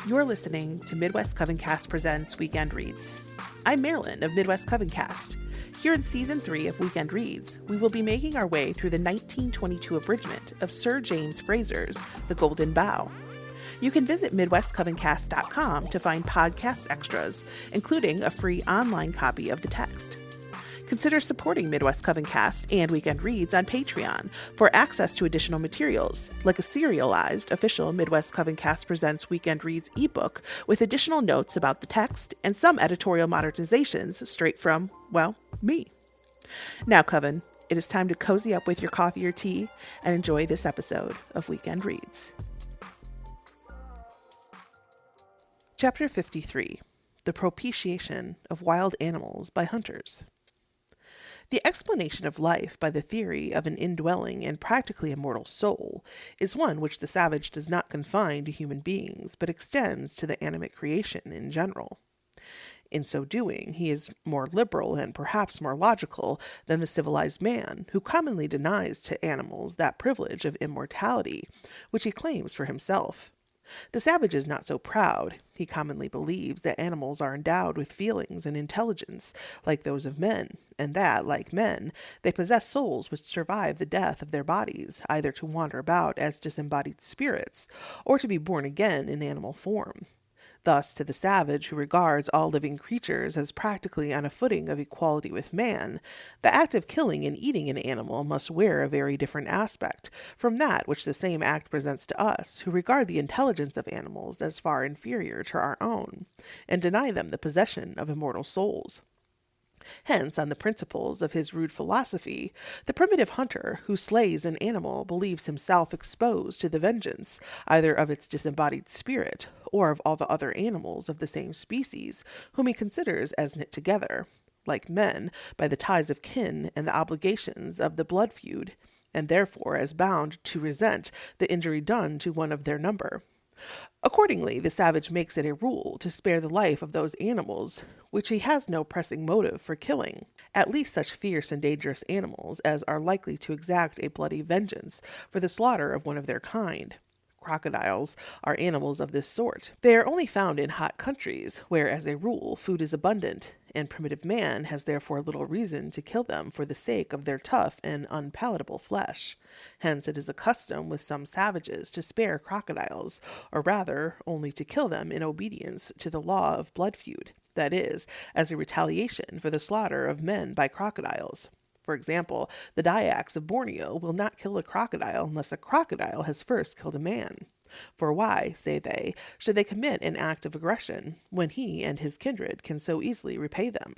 You're listening to Midwest Coven Cast Presents Weekend Reads. I'm Marilyn of Midwest Coven Cast. Here in Season 3 of Weekend Reads, we will be making our way through the 1922 abridgment of Sir James Frazer's The Golden Bough. You can visit MidwestCovenCast.com to find podcast extras, including a free online copy of the text. Consider supporting Midwest Coven Cast and Weekend Reads on Patreon for access to additional materials, like a serialized official Midwest Coven Cast Presents Weekend Reads ebook with additional notes about the text and some editorial modernizations straight from, well, me. Now, Coven, it is time to cozy up with your coffee or tea and enjoy this episode of Weekend Reads. Chapter 53, The Propitiation of Wild Animals by Hunters. The explanation of life by the theory of an indwelling and practically immortal soul is one which the savage does not confine to human beings, but extends to the animate creation in general. In so doing, he is more liberal and perhaps more logical than the civilized man, who commonly denies to animals that privilege of immortality which he claims for himself. The savage is not so proud. He commonly believes that animals are endowed with feelings and intelligence like those of men, and that, like men, they possess souls which survive the death of their bodies, either to wander about as disembodied spirits, or to be born again in animal form. Thus, to the savage who regards all living creatures as practically on a footing of equality with man, the act of killing and eating an animal must wear a very different aspect from that which the same act presents to us, who regard the intelligence of animals as far inferior to our own, and deny them the possession of immortal souls. Hence, on the principles of his rude philosophy, the primitive hunter who slays an animal believes himself exposed to the vengeance either of its disembodied spirit or of all the other animals of the same species, whom he considers as knit together, like men, by the ties of kin and the obligations of the blood feud, and therefore as bound to resent the injury done to one of their number. Accordingly, the savage makes it a rule to spare the life of those animals which he has no pressing motive for killing, at least such fierce and dangerous animals as are likely to exact a bloody vengeance for the slaughter of one of their kind. Crocodiles are animals of this sort. They are only found in hot countries, where, as a rule, food is abundant, and primitive man has therefore little reason to kill them for the sake of their tough and unpalatable flesh. Hence it is a custom with some savages to spare crocodiles, or rather only to kill them in obedience to the law of blood feud, that is, as a retaliation for the slaughter of men by crocodiles. For example, the Dyaks of Borneo will not kill a crocodile unless a crocodile has first killed a man. For why, say they, should they commit an act of aggression, when he and his kindred can so easily repay them?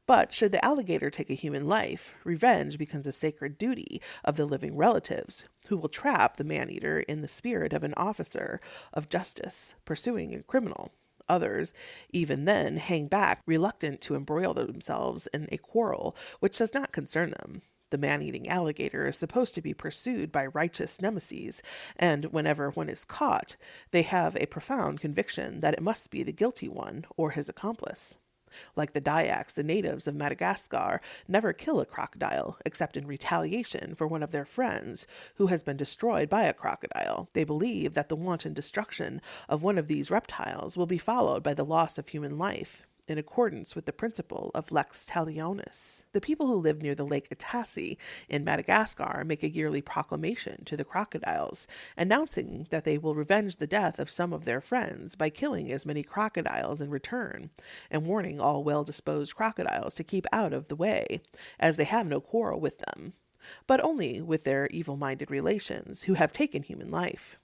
But should the alligator take a human life, revenge becomes a sacred duty of the living relatives, who will trap the man-eater in the spirit of an officer of justice pursuing a criminal. Others, even then, hang back, reluctant to embroil themselves in a quarrel which does not concern them. The man-eating alligator is supposed to be pursued by righteous nemesis, and whenever one is caught, they have a profound conviction that it must be the guilty one or his accomplice. Like the Dyaks, the natives of Madagascar never kill a crocodile, except in retaliation for one of their friends who has been destroyed by a crocodile. They believe that the wanton destruction of one of these reptiles will be followed by the loss of human life, in accordance with the principle of lex talionis. The people who live near the Lake Itassi in Madagascar make a yearly proclamation to the crocodiles, announcing that they will revenge the death of some of their friends by killing as many crocodiles in return, and warning all well-disposed crocodiles to keep out of the way, as they have no quarrel with them, but only with their evil-minded relations who have taken human life.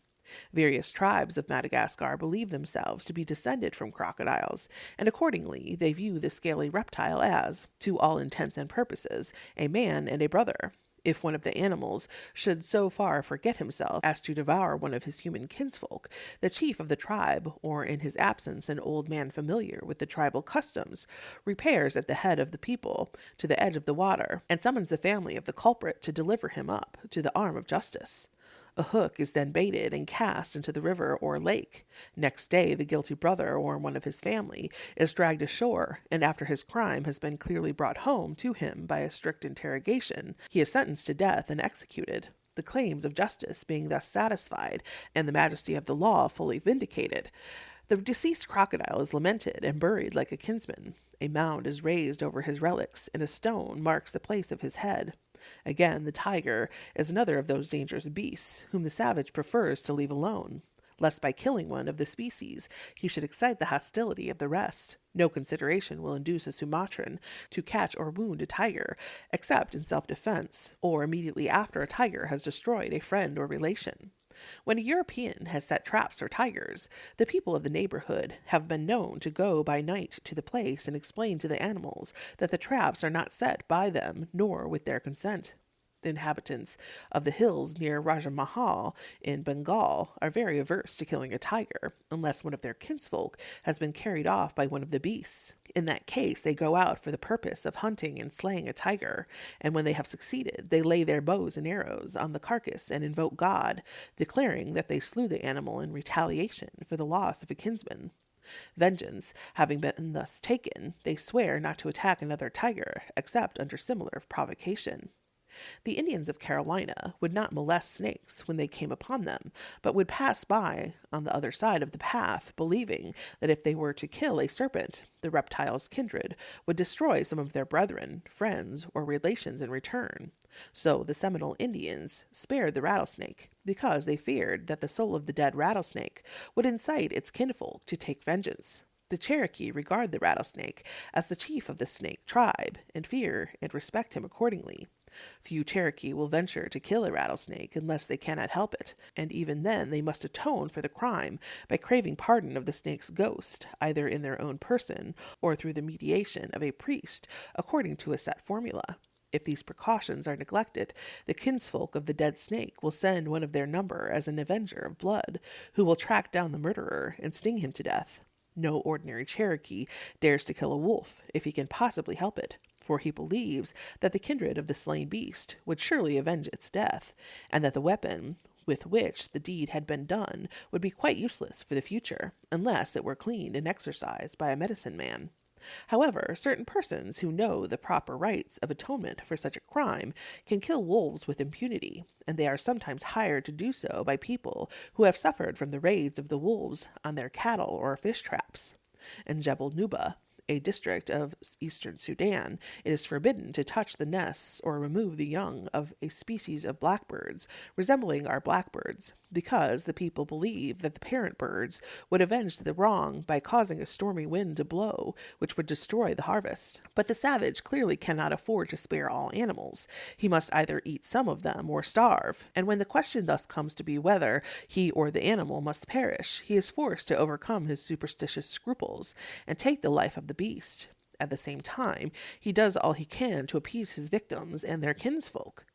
Various tribes of Madagascar believe themselves to be descended from crocodiles, and accordingly they view the scaly reptile as, to all intents and purposes, a man and a brother. If one of the animals should so far forget himself as to devour one of his human kinsfolk, the chief of the tribe, or in his absence an old man familiar with the tribal customs, repairs at the head of the people to the edge of the water, and summons the family of the culprit to deliver him up to the arm of justice. A hook is then baited and cast into the river or lake. Next day, the guilty brother or one of his family is dragged ashore, and after his crime has been clearly brought home to him by a strict interrogation, he is sentenced to death and executed. The claims of justice being thus satisfied, and the majesty of the law fully vindicated, The deceased crocodile is lamented and buried like a kinsman. A mound is raised over his relics, and a stone marks the place of his head. Again, the tiger is another of those dangerous beasts whom the savage prefers to leave alone, lest by killing one of the species he should excite the hostility of the rest. No consideration will induce a Sumatran to catch or wound a tiger, except in self-defense, or immediately after a tiger has destroyed a friend or relation. When a European has set traps for tigers, the people of the neighborhood have been known to go by night to the place and explain to the animals that the traps are not set by them nor with their consent. The inhabitants of the hills near Rajamahal in Bengal are very averse to killing a tiger, unless one of their kinsfolk has been carried off by one of the beasts. In that case, they go out for the purpose of hunting and slaying a tiger, and when they have succeeded, they lay their bows and arrows on the carcass and invoke God, declaring that they slew the animal in retaliation for the loss of a kinsman. Vengeance having been thus taken, they swear not to attack another tiger, except under similar provocation. The Indians of Carolina would not molest snakes when they came upon them, but would pass by on the other side of the path, believing that if they were to kill a serpent, the reptile's kindred would destroy some of their brethren, friends, or relations in return. So the Seminole Indians spared the rattlesnake, because they feared that the soul of the dead rattlesnake would incite its kinfolk to take vengeance. The Cherokee regard the rattlesnake as the chief of the snake tribe, and fear and respect him accordingly. Few Cherokee will venture to kill a rattlesnake unless they cannot help it, and even then they must atone for the crime by craving pardon of the snake's ghost, either in their own person or through the mediation of a priest, according to a set formula. If these precautions are neglected, the kinsfolk of the dead snake will send one of their number as an avenger of blood, who will track down the murderer and sting him to death. No ordinary Cherokee dares to kill a wolf if he can possibly help it, for he believes that the kindred of the slain beast would surely avenge its death, and that the weapon with which the deed had been done would be quite useless for the future, unless it were cleaned and exorcised by a medicine man. However, certain persons who know the proper rites of atonement for such a crime can kill wolves with impunity, and they are sometimes hired to do so by people who have suffered from the raids of the wolves on their cattle or fish traps. In Jebel Nuba, a district of eastern Sudan, it is forbidden to touch the nests or remove the young of a species of blackbirds resembling our blackbirds, because the people believe that the parent birds would avenge the wrong by causing a stormy wind to blow, which would destroy the harvest. But the savage clearly cannot afford to spare all animals. He must either eat some of them or starve, and when the question thus comes to be whether he or the animal must perish, he is forced to overcome his superstitious scruples and take the life of the beast. At the same time, he does all he can to appease his victims and their kinsfolk.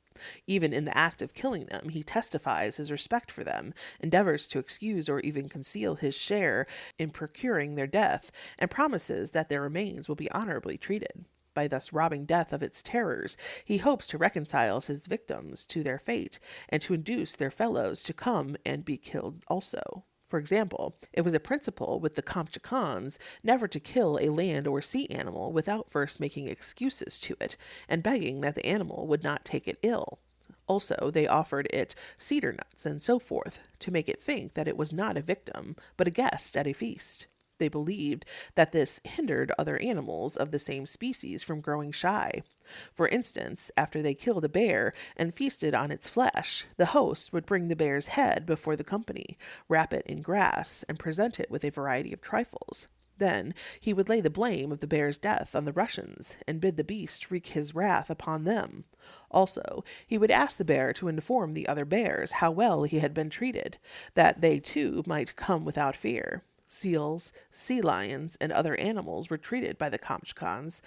Even in the act of killing them, he testifies his respect for them, endeavors to excuse or even conceal his share in procuring their death, and promises that their remains will be honorably treated. By thus robbing death of its terrors, he hopes to reconcile his victims to their fate, and to induce their fellows to come and be killed also. For example, it was a principle with the Kamchakans never to kill a land or sea animal without first making excuses to it, and begging that the animal would not take it ill. Also, they offered it cedar nuts and so forth, to make it think that it was not a victim, but a guest at a feast. They believed that this hindered other animals of the same species from growing shy. For instance, after they killed a bear and feasted on its flesh, the host would bring the bear's head before the company, wrap it in grass, and present it with a variety of trifles. Then he would lay the blame of the bear's death on the Russians, and bid the beast wreak his wrath upon them. Also, he would ask the bear to inform the other bears how well he had been treated, that they too might come without fear. Seals, sea lions, and other animals were treated by the Kamchkans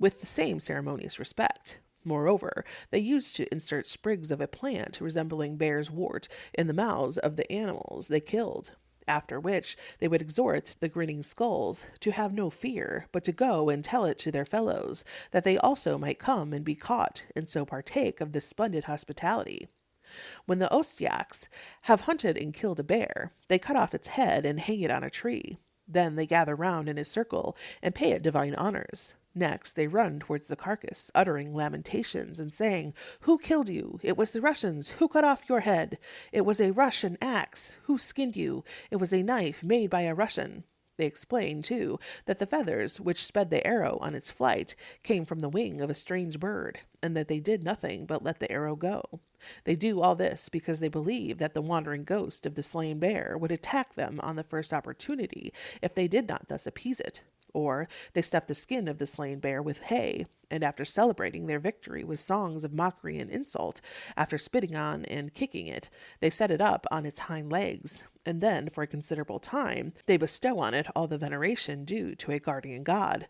with the same ceremonious respect. Moreover, they used to insert sprigs of a plant resembling bear's wart in the mouths of the animals they killed, after which they would exhort the grinning skulls to have no fear, but to go and tell it to their fellows, that they also might come and be caught, and so partake of this splendid hospitality. When the Ostyaks have hunted and killed a bear, they cut off its head and hang it on a tree. Then they gather round in a circle and pay it divine honors. Next, they run towards the carcass, uttering lamentations and saying, "Who killed you? It was the Russians. Who cut off your head? It was a Russian axe. Who skinned you? It was a knife made by a Russian." They explain, too, that the feathers which sped the arrow on its flight came from the wing of a strange bird, and that they did nothing but let the arrow go. They do all this because they believe that the wandering ghost of the slain bear would attack them on the first opportunity if they did not thus appease it. Or they stuff the skin of the slain bear with hay, and after celebrating their victory with songs of mockery and insult, after spitting on and kicking it, they set it up on its hind legs, and then, for a considerable time, they bestow on it all the veneration due to a guardian god.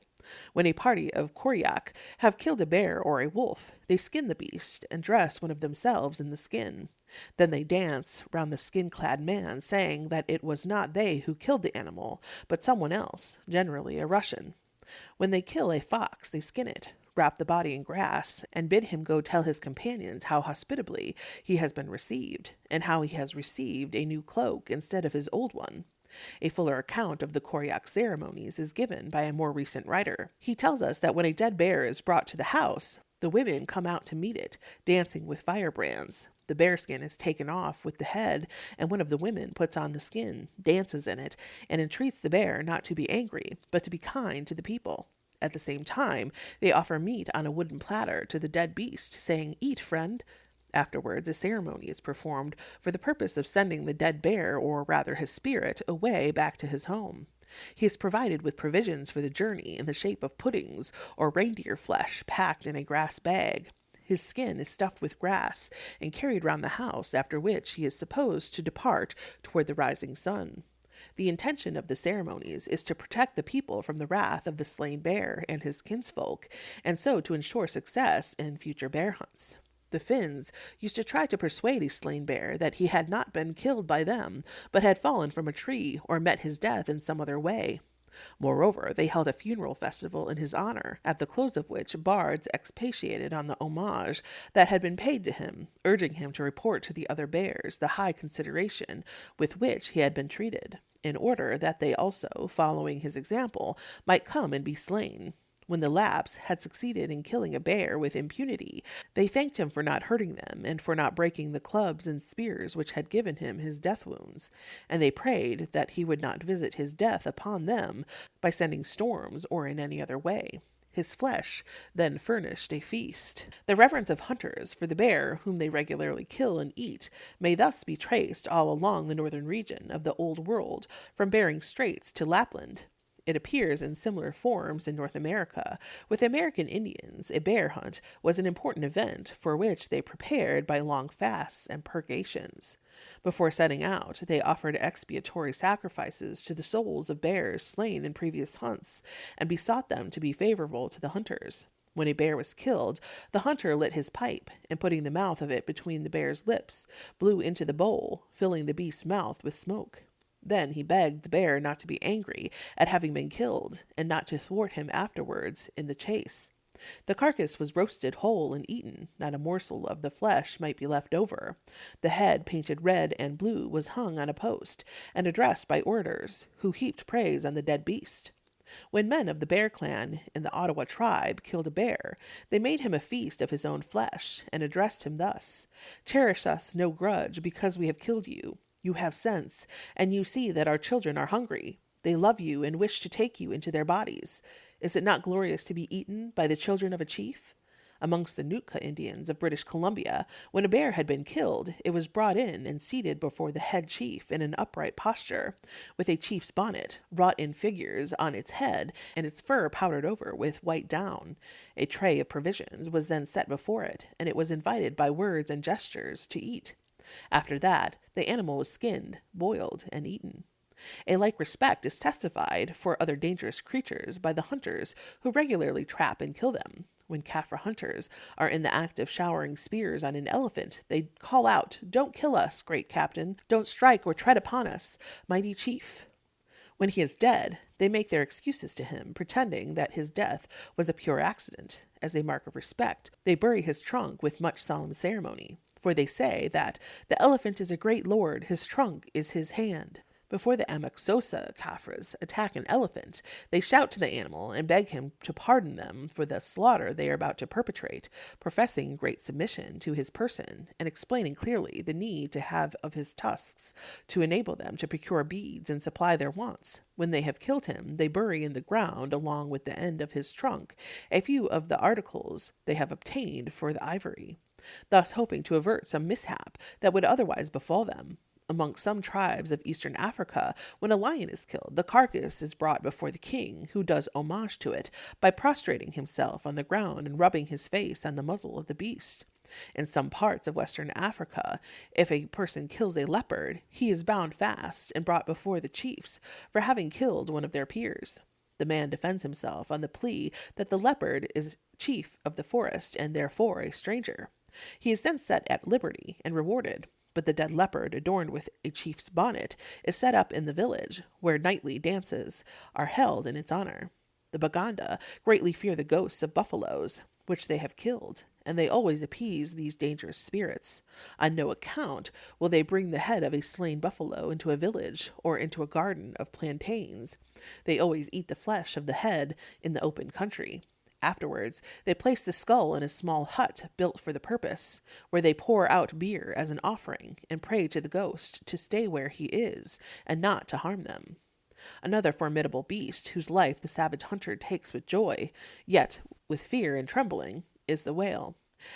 When a party of Koryak have killed a bear or a wolf, they skin the beast and dress one of themselves in the skin. Then they dance round the skin-clad man, saying that it was not they who killed the animal, but someone else, generally a Russian. When they kill a fox, they skin it, wrap the body in grass, and bid him go tell his companions how hospitably he has been received, and how he has received a new cloak instead of his old one. A fuller account of the Koryak ceremonies is given by a more recent writer. He tells us that when a dead bear is brought to the house, the women come out to meet it, dancing with firebrands. The bearskin is taken off with the head, and one of the women puts on the skin, dances in it, and entreats the bear not to be angry, but to be kind to the people. At the same time, they offer meat on a wooden platter to the dead beast, saying, "Eat, friend." Afterwards, a ceremony is performed for the purpose of sending the dead bear, or rather his spirit, away back to his home. He is provided with provisions for the journey in the shape of puddings or reindeer flesh packed in a grass bag. His skin is stuffed with grass and carried round the house, after which he is supposed to depart toward the rising sun. The intention of the ceremonies is to protect the people from the wrath of the slain bear and his kinsfolk, and so to ensure success in future bear hunts. The Finns used to try to persuade a slain bear that he had not been killed by them, but had fallen from a tree or met his death in some other way. Moreover, they held a funeral festival in his honor, at the close of which bards expatiated on the homage that had been paid to him, urging him to report to the other bears the high consideration with which he had been treated, in order that they also, following his example, might come and be slain. When the Lapps had succeeded in killing a bear with impunity, they thanked him for not hurting them, and for not breaking the clubs and spears which had given him his death wounds, and they prayed that he would not visit his death upon them by sending storms or in any other way. His flesh then furnished a feast. The reverence of hunters for the bear, whom they regularly kill and eat, may thus be traced all along the northern region of the Old World, from Bering Straits to Lapland. It appears in similar forms in North America. With American Indians, a bear hunt was an important event for which they prepared by long fasts and purgations. Before setting out, they offered expiatory sacrifices to the souls of bears slain in previous hunts, and besought them to be favorable to the hunters. When a bear was killed, the hunter lit his pipe, and putting the mouth of it between the bear's lips, blew into the bowl, filling the beast's mouth with smoke. Then he begged the bear not to be angry at having been killed, and not to thwart him afterwards in the chase. The carcass was roasted whole and eaten, not a morsel of the flesh might be left over. The head, painted red and blue, was hung on a post, and addressed by orators, who heaped praise on the dead beast. When men of the Bear Clan in the Ottawa tribe killed a bear, they made him a feast of his own flesh, and addressed him thus: "Cherish us no grudge because we have killed you. You have sense, and you see that our children are hungry. They love you and wish to take you into their bodies. Is it not glorious to be eaten by the children of a chief?" Amongst the Nootka Indians of British Columbia, when a bear had been killed, it was brought in and seated before the head chief in an upright posture, with a chief's bonnet, wrought in figures, on its head, and its fur powdered over with white down. A tray of provisions was then set before it, and it was invited by words and gestures to eat. After that, the animal was skinned, boiled, and eaten. A like respect is testified for other dangerous creatures by the hunters who regularly trap and kill them. When Kaffir hunters are in the act of showering spears on an elephant, they call out, "Don't kill us, great captain. Don't strike or tread upon us, mighty chief." When he is dead, they make their excuses to him, pretending that his death was a pure accident. As a mark of respect, they bury his trunk with much solemn ceremony, for they say that the elephant is a great lord, his trunk is his hand. Before the Amaxosa Caffres attack an elephant, they shout to the animal and beg him to pardon them for the slaughter they are about to perpetrate, professing great submission to his person, and explaining clearly the need to have of his tusks to enable them to procure beads and supply their wants. When they have killed him, they bury in the ground, along with the end of his trunk, a few of the articles they have obtained for the ivory, thus hoping to avert some mishap that would otherwise befall them. Among some tribes of eastern Africa, when a lion is killed, the carcass is brought before the king, who does homage to it by prostrating himself on the ground and rubbing his face on the muzzle of the beast. In some parts of western Africa, if a person kills a leopard, he is bound fast and brought before the chiefs for having killed one of their peers. The man defends himself on the plea that the leopard is chief of the forest and therefore a stranger. He is then set at liberty and rewarded. But the dead leopard, adorned with a chief's bonnet, is set up in the village, where nightly dances are held in its honor. The Baganda greatly fear the ghosts of buffaloes, which they have killed, and they always appease these dangerous spirits. On no account will they bring the head of a slain buffalo into a village or into a garden of plantains. They always eat the flesh of the head in the open country. Afterwards, they place the skull in a small hut built for the purpose, where they pour out beer as an offering and pray to the ghost to stay where he is and not to harm them. Another formidable beast, whose life the savage hunter takes with joy, yet with fear and trembling, is the whale.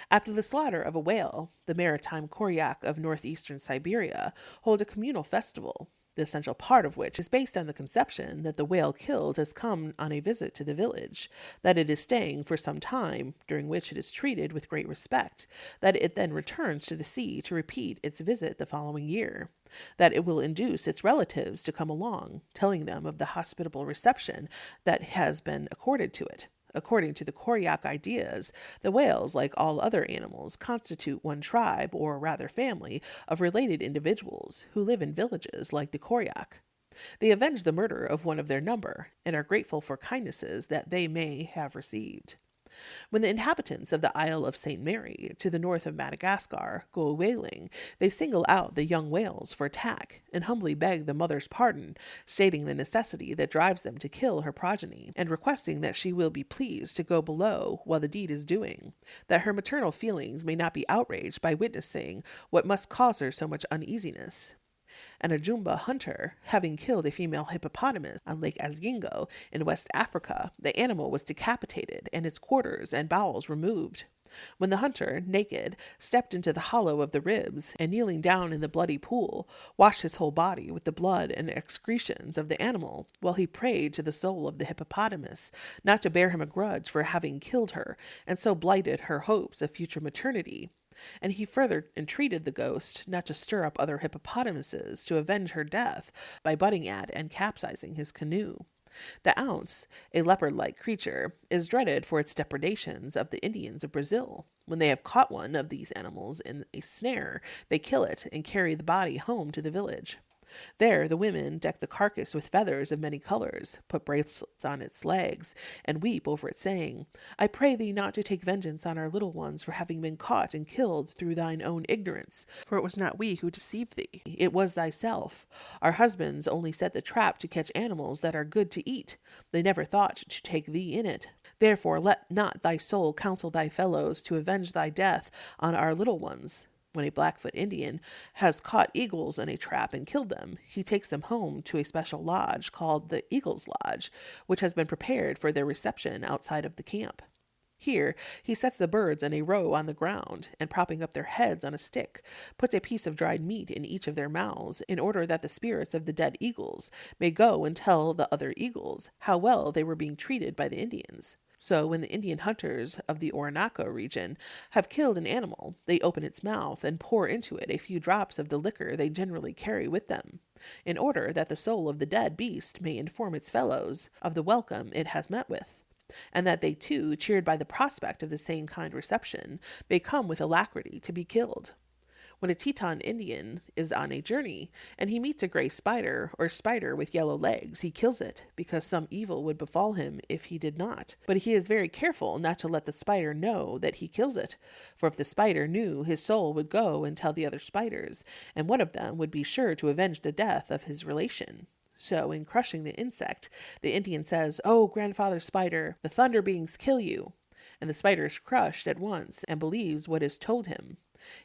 After the slaughter of a whale, the maritime Koryak of northeastern Siberia hold a communal festival, the essential part of which is based on the conception that the whale killed has come on a visit to the village, that it is staying for some time, during which it is treated with great respect, that it then returns to the sea to repeat its visit the following year, that it will induce its relatives to come along, telling them of the hospitable reception that has been accorded to it. According to the Koryak ideas, the whales, like all other animals, constitute one tribe, or rather family, of related individuals who live in villages like the Koryak. They avenge the murder of one of their number, and are grateful for kindnesses that they may have received. When the inhabitants of the Isle of St. Mary, to the north of Madagascar, go a-whaling, they single out the young whales for attack, and humbly beg the mother's pardon, stating the necessity that drives them to kill her progeny, and requesting that she will be pleased to go below while the deed is doing, that her maternal feelings may not be outraged by witnessing what must cause her so much uneasiness. An Ajumba hunter, having killed a female hippopotamus on Lake Azingo in West Africa, the animal was decapitated and its quarters and bowels removed. When the hunter, naked, stepped into the hollow of the ribs, and kneeling down in the bloody pool, washed his whole body with the blood and excretions of the animal, while he prayed to the soul of the hippopotamus not to bear him a grudge for having killed her, and so blighted her hopes of future maternity. And he further entreated the ghost not to stir up other hippopotamuses to avenge her death by butting at and capsizing his canoe. The ounce, a leopard-like creature, is dreaded for its depredations of the Indians of Brazil. When they have caught one of these animals in a snare, they kill it and carry the body home to the village. There the women deck the carcass with feathers of many colors, put bracelets on its legs, and weep over it, saying, I pray thee not to take vengeance on our little ones for having been caught and killed through thine own ignorance, for it was not we who deceived thee, it was thyself. Our husbands only set the trap to catch animals that are good to eat. They never thought to take thee in it. Therefore let not thy soul counsel thy fellows to avenge thy death on our little ones. When a Blackfoot Indian has caught eagles in a trap and killed them, he takes them home to a special lodge called the Eagle's Lodge, which has been prepared for their reception outside of the camp. Here he sets the birds in a row on the ground, and propping up their heads on a stick, puts a piece of dried meat in each of their mouths, in order that the spirits of the dead eagles may go and tell the other eagles how well they were being treated by the Indians. So when the Indian hunters of the Orinoco region have killed an animal, they open its mouth and pour into it a few drops of the liquor they generally carry with them, in order that the soul of the dead beast may inform its fellows of the welcome it has met with, and that they too, cheered by the prospect of the same kind reception, may come with alacrity to be killed. When a Teton Indian is on a journey and he meets a gray spider or spider with yellow legs, he kills it because some evil would befall him if he did not. But he is very careful not to let the spider know that he kills it, for if the spider knew, his soul would go and tell the other spiders, and one of them would be sure to avenge the death of his relation. So, in crushing the insect, the Indian says, "Oh, grandfather spider, the thunder beings kill you." And the spider is crushed at once and believes what is told him.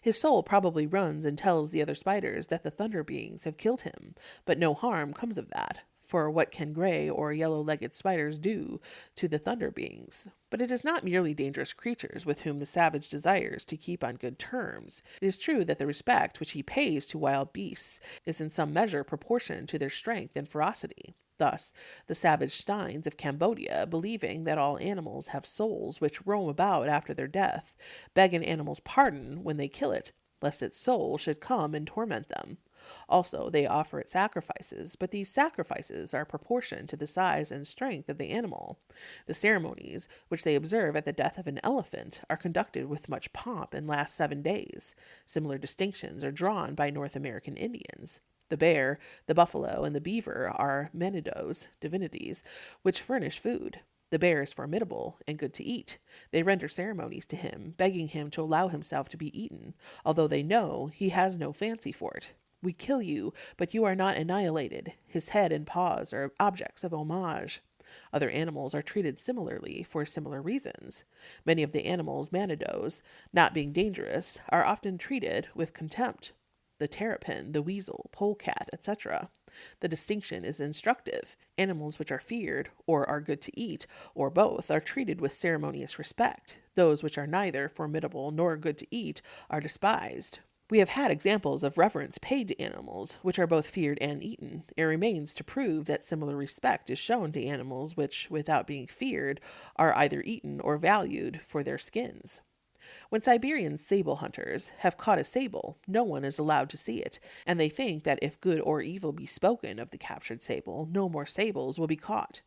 His soul probably runs and tells the other spiders that the thunder beings have killed him, but no harm comes of that. For what can gray or yellow-legged spiders do to the thunder beings? But it is not merely dangerous creatures with whom the savage desires to keep on good terms. It is true that the respect which he pays to wild beasts is in some measure proportioned to their strength and ferocity. Thus, the savage Steins of Cambodia, believing that all animals have souls which roam about after their death, beg an animal's pardon when they kill it, lest its soul should come and torment them. Also, they offer it sacrifices, but these sacrifices are proportioned to the size and strength of the animal. The ceremonies, which they observe at the death of an elephant, are conducted with much pomp and last 7 days. Similar distinctions are drawn by North American Indians. The bear, the buffalo, and the beaver are Manidos, divinities, which furnish food. The bear is formidable and good to eat. They render ceremonies to him, begging him to allow himself to be eaten, although they know he has no fancy for it. "We kill you, but you are not annihilated." His head and paws are objects of homage. Other animals are treated similarly for similar reasons. Many of the animals, Manidos, not being dangerous, are often treated with contempt. The terrapin, the weasel, polecat, etc. The distinction is instructive. Animals which are feared, or are good to eat, or both, are treated with ceremonious respect. Those which are neither formidable nor good to eat are despised. We have had examples of reverence paid to animals which are both feared and eaten. It remains to prove that similar respect is shown to animals which, without being feared, are either eaten or valued for their skins. When Siberian sable hunters have caught a sable, no one is allowed to see it, and they think that if good or evil be spoken of the captured sable, no more sables will be caught.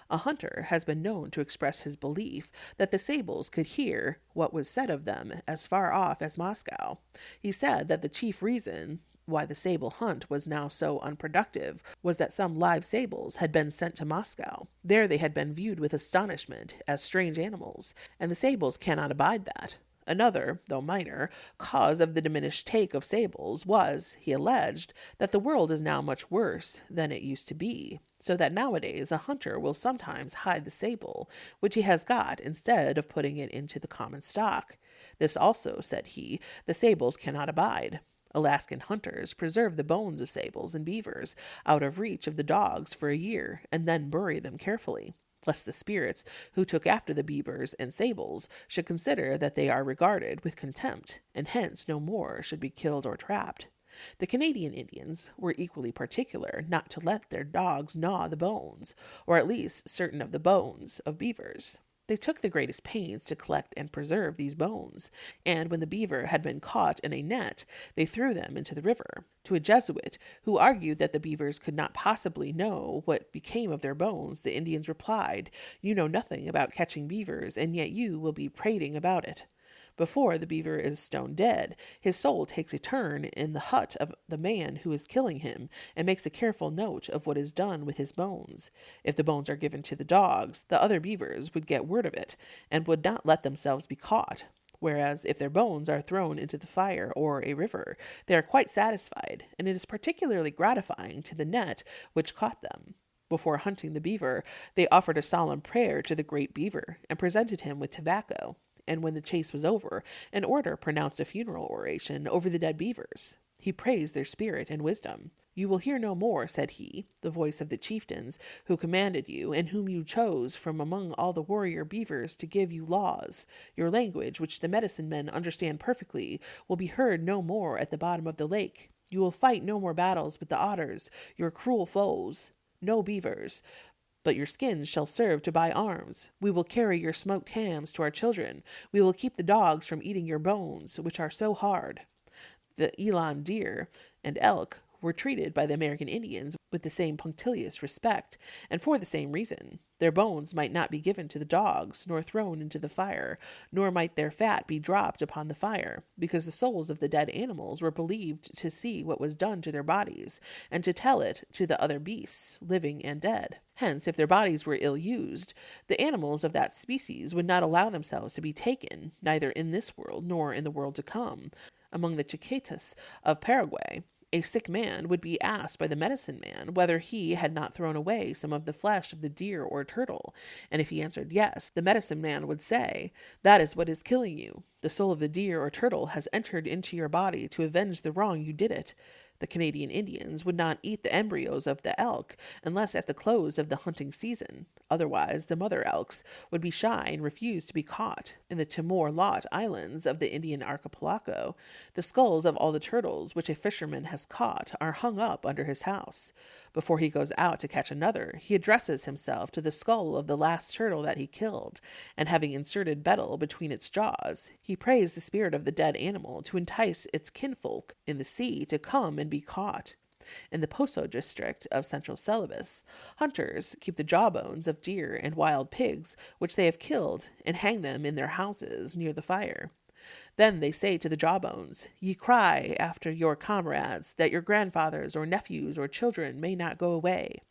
A hunter has been known to express his belief that the sables could hear what was said of them as far off as Moscow. He said that the chief reason why the sable hunt was now so unproductive was that some live sables had been sent to Moscow. There they had been viewed with astonishment as strange animals, and the sables cannot abide that. Another, though minor, cause of the diminished take of sables was, he alleged, that the world is now much worse than it used to be, so that nowadays a hunter will sometimes hide the sable, which he has got, instead of putting it into the common stock. This also, said he, the sables cannot abide. Alaskan hunters preserve the bones of sables and beavers out of reach of the dogs for a year, and then bury them carefully, lest the spirits who took after the beavers and sables should consider that they are regarded with contempt, and hence no more should be killed or trapped. The Canadian Indians were equally particular not to let their dogs gnaw the bones, or at least certain of the bones, of beavers. They took the greatest pains to collect and preserve these bones, and when the beaver had been caught in a net, they threw them into the river. To a Jesuit, who argued that the beavers could not possibly know what became of their bones, the Indians replied, "You know nothing about catching beavers, and yet you will be prating about it." Before the beaver is stone dead, his soul takes a turn in the hut of the man who is killing him, and makes a careful note of what is done with his bones. If the bones are given to the dogs, the other beavers would get word of it, and would not let themselves be caught. Whereas if their bones are thrown into the fire or a river, they are quite satisfied, and it is particularly gratifying to the net which caught them. Before hunting the beaver, they offered a solemn prayer to the great beaver, and presented him with tobacco. And when the chase was over, an orator pronounced a funeral oration over the dead beavers. He praised their spirit and wisdom. "You will hear no more," said he, "the voice of the chieftains who commanded you, and whom you chose from among all the warrior beavers to give you laws. Your language, which the medicine men understand perfectly, will be heard no more at the bottom of the lake. You will fight no more battles with the otters, your cruel foes. No beavers, but your skins shall serve to buy arms. We will carry your smoked hams to our children. We will keep the dogs from eating your bones, which are so hard. The eland deer and elk were treated by the American Indians with the same punctilious respect, and for the same reason. Their bones might not be given to the dogs, nor thrown into the fire, nor might their fat be dropped upon the fire, because the souls of the dead animals were believed to see what was done to their bodies, and to tell it to the other beasts, living and dead. Hence, if their bodies were ill used, the animals of that species would not allow themselves to be taken, neither in this world nor in the world to come. Among the Chiquitas of Paraguay, a sick man would be asked by the medicine man whether he had not thrown away some of the flesh of the deer or turtle, and if he answered yes, the medicine man would say, "That is what is killing you. The soul of the deer or turtle has entered into your body to avenge the wrong you did it." The Canadian Indians would not eat the embryos of the elk unless at the close of the hunting season. Otherwise, the mother elks would be shy and refuse to be caught. In the Timor-Lot Islands of the Indian archipelago, the skulls of all the turtles which a fisherman has caught are hung up under his house. Before he goes out to catch another, he addresses himself to the skull of the last turtle that he killed, and having inserted betel between its jaws, he prays the spirit of the dead animal to entice its kinfolk in the sea to come and be caught. In the Poso district of central Celebes, hunters keep the jawbones of deer and wild pigs which they have killed and hang them in their houses near the fire. Then they say to the jawbones, "Ye cry after your comrades, that your grandfathers or nephews or children may not go away."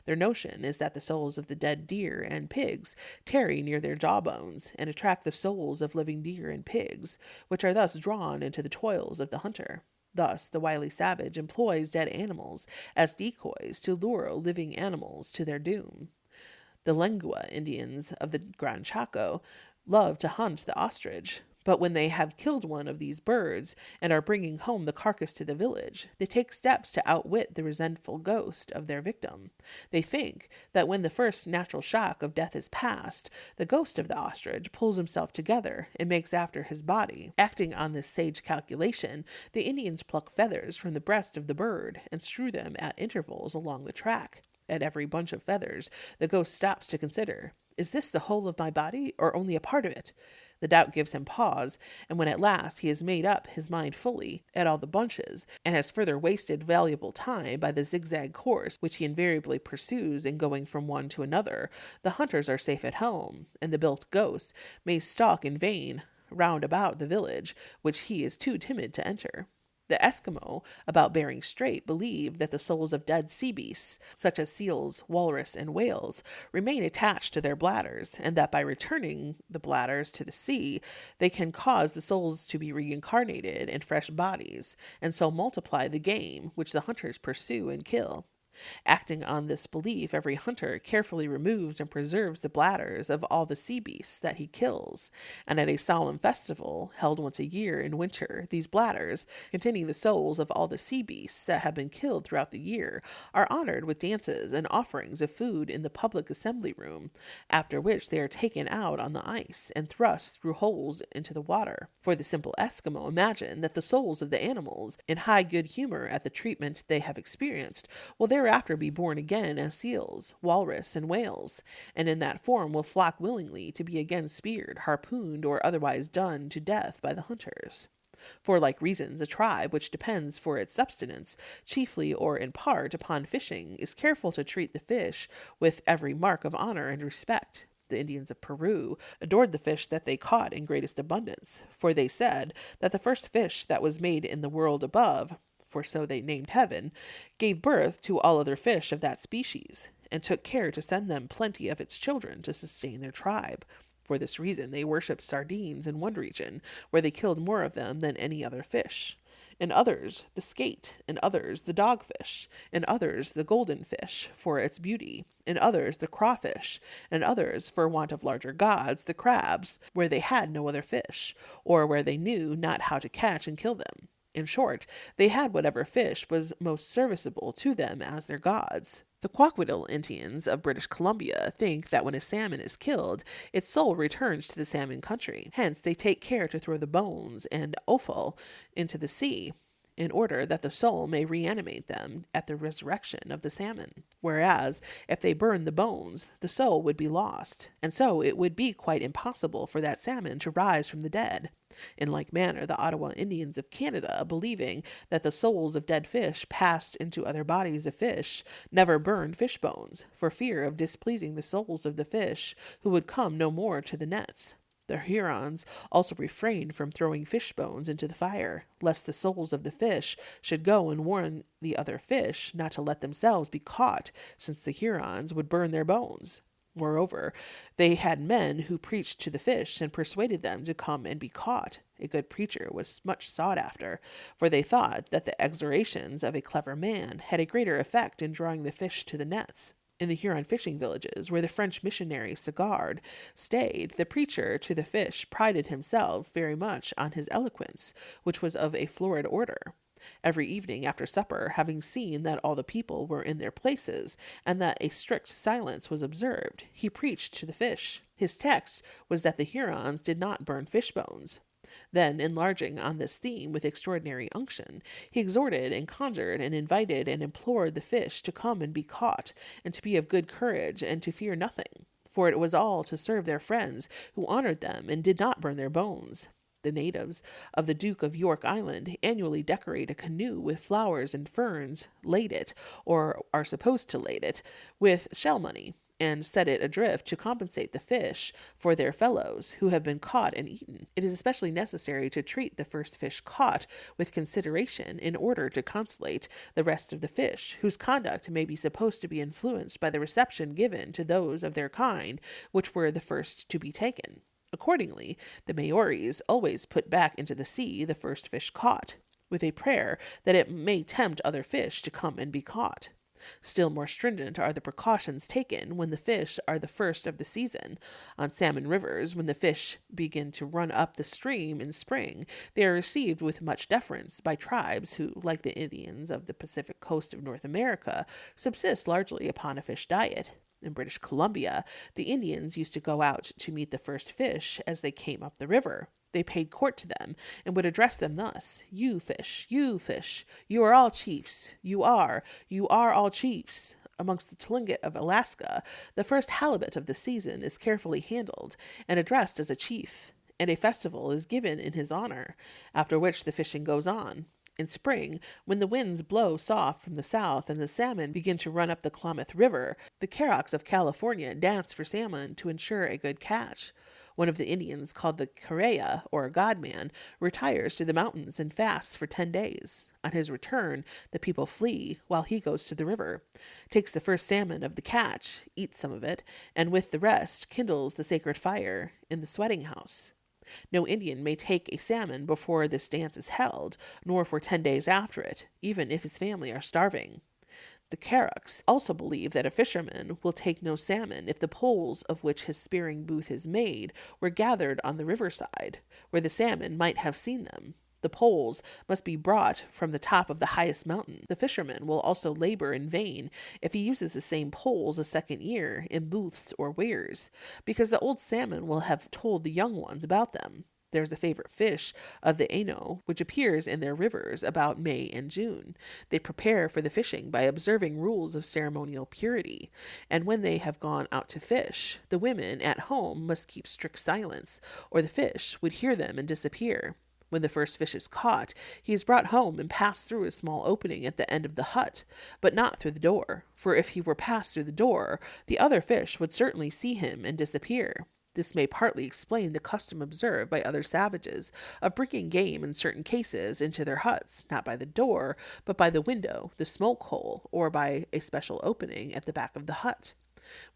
Their notion is that the souls of the dead deer and pigs tarry near their jawbones, and attract the souls of living deer and pigs, which are thus drawn into the toils of the hunter. Thus the wily savage employs dead animals as decoys to lure living animals to their doom. The Lengua Indians of the Gran Chaco love to hunt the ostrich, but when they have killed one of these birds and are bringing home the carcass to the village, they take steps to outwit the resentful ghost of their victim. They think that when the first natural shock of death is past, the ghost of the ostrich pulls himself together and makes after his body. Acting on this sage calculation, the Indians pluck feathers from the breast of the bird and strew them at intervals along the track. At every bunch of feathers, the ghost stops to consider, "Is this the whole of my body, or only a part of it?" The doubt gives him pause, and when at last he has made up his mind fully at all the bunches, and has further wasted valuable time by the zigzag course which he invariably pursues in going from one to another, the hunters are safe at home, and the bilked ghost may stalk in vain round about the village, which he is too timid to enter. The Eskimo about Bering Strait believe that the souls of dead sea beasts, such as seals, walrus, and whales, remain attached to their bladders, and that by returning the bladders to the sea, they can cause the souls to be reincarnated in fresh bodies, and so multiply the game which the hunters pursue and kill. Acting on this belief, every hunter carefully removes and preserves the bladders of all the sea beasts that he kills, and at a solemn festival, held once a year in winter, these bladders, containing the souls of all the sea beasts that have been killed throughout the year, are honored with dances and offerings of food in the public assembly room, after which they are taken out on the ice and thrust through holes into the water. For the simple Eskimo imagine that the souls of the animals, in high good humor at the treatment they have experienced, will thereafter be born again as seals, walrus, and whales, and in that form will flock willingly to be again speared, harpooned, or otherwise done to death by the hunters. For like reasons, a tribe which depends for its subsistence, chiefly or in part upon fishing, is careful to treat the fish with every mark of honor and respect. The Indians of Peru adored the fish that they caught in greatest abundance, for they said that the first fish that was made in the world above, for so they named heaven, gave birth to all other fish of that species, and took care to send them plenty of its children to sustain their tribe. For this reason they worshipped sardines in one region, where they killed more of them than any other fish. In others the skate, in others the dogfish, in others the golden fish, for its beauty, in others the crawfish, in others, for want of larger gods, the crabs, where they had no other fish, or where they knew not how to catch and kill them. In short, they had whatever fish was most serviceable to them as their gods. The Kwakiutl Indians of British Columbia think that when a salmon is killed, its soul returns to the salmon country. Hence, they take care to throw the bones and offal into the sea, in order that the soul may reanimate them at the resurrection of the salmon. Whereas, if they burn the bones, the soul would be lost, and so it would be quite impossible for that salmon to rise from the dead. In like manner, the Ottawa Indians of Canada, believing that the souls of dead fish passed into other bodies of fish, never burned fish bones, for fear of displeasing the souls of the fish, who would come no more to the nets. The Hurons also refrained from throwing fish bones into the fire, lest the souls of the fish should go and warn the other fish not to let themselves be caught, since the Hurons would burn their bones. Moreover, they had men who preached to the fish and persuaded them to come and be caught. A good preacher was much sought after, for they thought that the exhortations of a clever man had a greater effect in drawing the fish to the nets. In the Huron fishing villages, where the French missionary Sagard stayed, the preacher to the fish prided himself very much on his eloquence, which was of a florid order. Every evening after supper, having seen that all the people were in their places, and that a strict silence was observed, he preached to the fish. His text was that the Hurons did not burn fish bones. Then, enlarging on this theme with extraordinary unction, he exhorted and conjured and invited and implored the fish to come and be caught, and to be of good courage, and to fear nothing, for it was all to serve their friends, who honored them and did not burn their bones. The natives of the Duke of York Island annually decorate a canoe with flowers and ferns, lade it, or are supposed to lade it, with shell money, and set it adrift to compensate the fish for their fellows who have been caught and eaten. It is especially necessary to treat the first fish caught with consideration in order to consolate the rest of the fish, whose conduct may be supposed to be influenced by the reception given to those of their kind which were the first to be taken. Accordingly, the Maoris always put back into the sea the first fish caught, with a prayer that it may tempt other fish to come and be caught. Still more stringent are the precautions taken when the fish are the first of the season. On salmon rivers, when the fish begin to run up the stream in spring, they are received with much deference by tribes who, like the Indians of the Pacific coast of North America, subsist largely upon a fish diet. In British Columbia, the Indians used to go out to meet the first fish as they came up the river. They paid court to them, and would address them thus: you fish, you are all chiefs, you are all chiefs. Amongst the Tlingit of Alaska, the first halibut of the season is carefully handled, and addressed as a chief, and a festival is given in his honor, after which the fishing goes on. In spring, when the winds blow soft from the south and the salmon begin to run up the Klamath River, the Karoks of California dance for salmon to ensure a good catch. One of the Indians, called the Kareya, or God-man, retires to the mountains and fasts for 10 days. On his return, the people flee, while he goes to the river, takes the first salmon of the catch, eats some of it, and with the rest kindles the sacred fire in the sweating house. No Indian may take a salmon before this dance is held, nor for 10 days after it, even if his family are starving. The Karoks also believe that a fisherman will take no salmon if the poles of which his spearing booth is made were gathered on the riverside, where the salmon might have seen them. The poles must be brought from the top of the highest mountain. The fisherman will also labor in vain if he uses the same poles a second year in booths or weirs, because the old salmon will have told the young ones about them. There is a favorite fish of the Aino, which appears in their rivers about May and June. They prepare for the fishing by observing rules of ceremonial purity, and when they have gone out to fish, the women at home must keep strict silence, or the fish would hear them and disappear. When the first fish is caught, he is brought home and passed through a small opening at the end of the hut, but not through the door, for if he were passed through the door, the other fish would certainly see him and disappear. This may partly explain the custom observed by other savages of bringing game in certain cases into their huts, not by the door, but by the window, the smoke hole, or by a special opening at the back of the hut.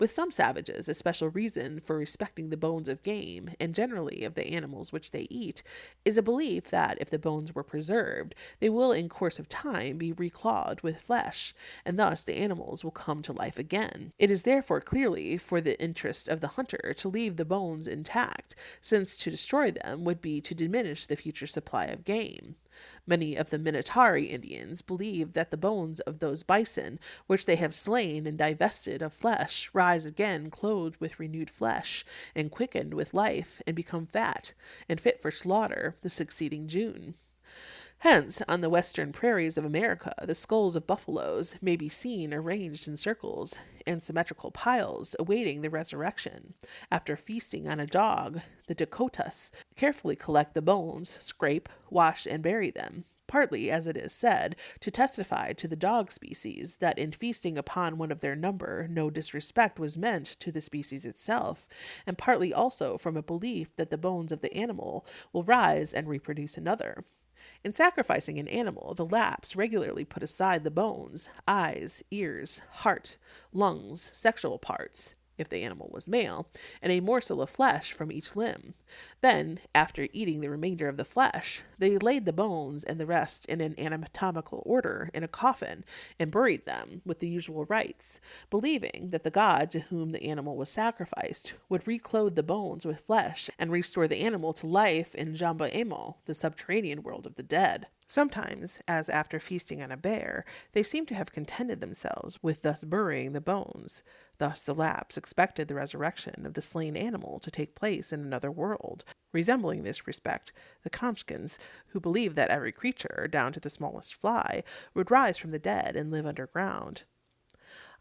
With some savages, a special reason for respecting the bones of game, and generally of the animals which they eat, is a belief that if the bones were preserved, they will in course of time be reclawed with flesh, and thus the animals will come to life again. It is therefore clearly for the interest of the hunter to leave the bones intact, since to destroy them would be to diminish the future supply of game. Many of the Minotari Indians believe that the bones of those bison which they have slain and divested of flesh rise again clothed with renewed flesh, and quickened with life, and become fat, and fit for slaughter the succeeding June. Hence, on the western prairies of America, the skulls of buffaloes may be seen arranged in circles and symmetrical piles awaiting the resurrection. After feasting on a dog, the Dakotas carefully collect the bones, scrape, wash, and bury them, partly, as it is said, to testify to the dog species that in feasting upon one of their number no disrespect was meant to the species itself, and partly also from a belief that the bones of the animal will rise and reproduce another. In sacrificing an animal, the Lapps regularly put aside the bones, eyes, ears, heart, lungs, sexual parts, if the animal was male, and a morsel of flesh from each limb. Then, after eating the remainder of the flesh, they laid the bones and the rest in an anatomical order in a coffin and buried them with the usual rites, believing that the god to whom the animal was sacrificed would reclothe the bones with flesh and restore the animal to life in Jamba Emo, the subterranean world of the dead. Sometimes, as after feasting on a bear, they seem to have contented themselves with thus burying the bones. Thus the Lapps expected the resurrection of the slain animal to take place in another world, resembling in this respect the Kamskans, who believed that every creature, down to the smallest fly, would rise from the dead and live underground.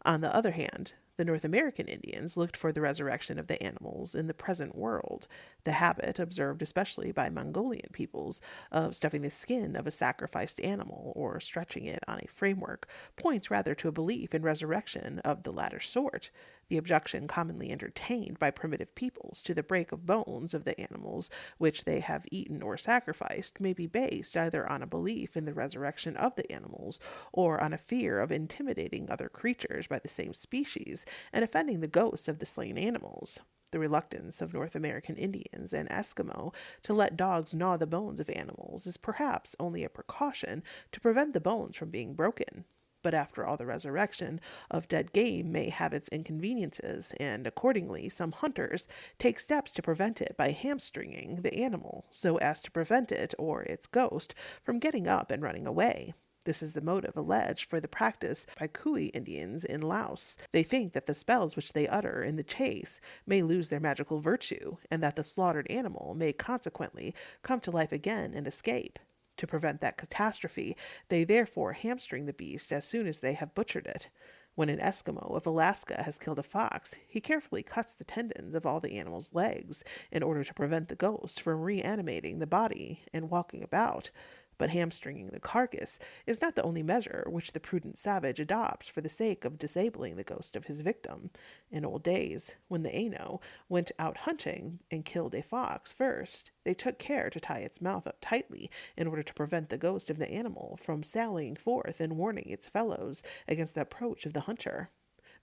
On the other hand, the North American Indians looked for the resurrection of the animals in the present world. The habit, observed especially by Mongolian peoples, of stuffing the skin of a sacrificed animal or stretching it on a framework, points rather to a belief in resurrection of the latter sort. The objection commonly entertained by primitive peoples to the break of bones of the animals which they have eaten or sacrificed may be based either on a belief in the resurrection of the animals or on a fear of intimidating other creatures by the same species and offending the ghosts of the slain animals. The reluctance of North American Indians and Eskimo to let dogs gnaw the bones of animals is perhaps only a precaution to prevent the bones from being broken. But after all, the resurrection of dead game may have its inconveniences, and accordingly some hunters take steps to prevent it by hamstringing the animal, so as to prevent it, or its ghost, from getting up and running away. This is the motive alleged for the practice by Kui Indians in Laos. They think that the spells which they utter in the chase may lose their magical virtue, and that the slaughtered animal may consequently come to life again and escape. To prevent that catastrophe, they therefore hamstring the beast as soon as they have butchered it. When an Eskimo of Alaska has killed a fox, he carefully cuts the tendons of all the animal's legs in order to prevent the ghost from reanimating the body and walking about. But hamstringing the carcass is not the only measure which the prudent savage adopts for the sake of disabling the ghost of his victim. In old days, when the Aino went out hunting and killed a fox first, they took care to tie its mouth up tightly in order to prevent the ghost of the animal from sallying forth and warning its fellows against the approach of the hunter.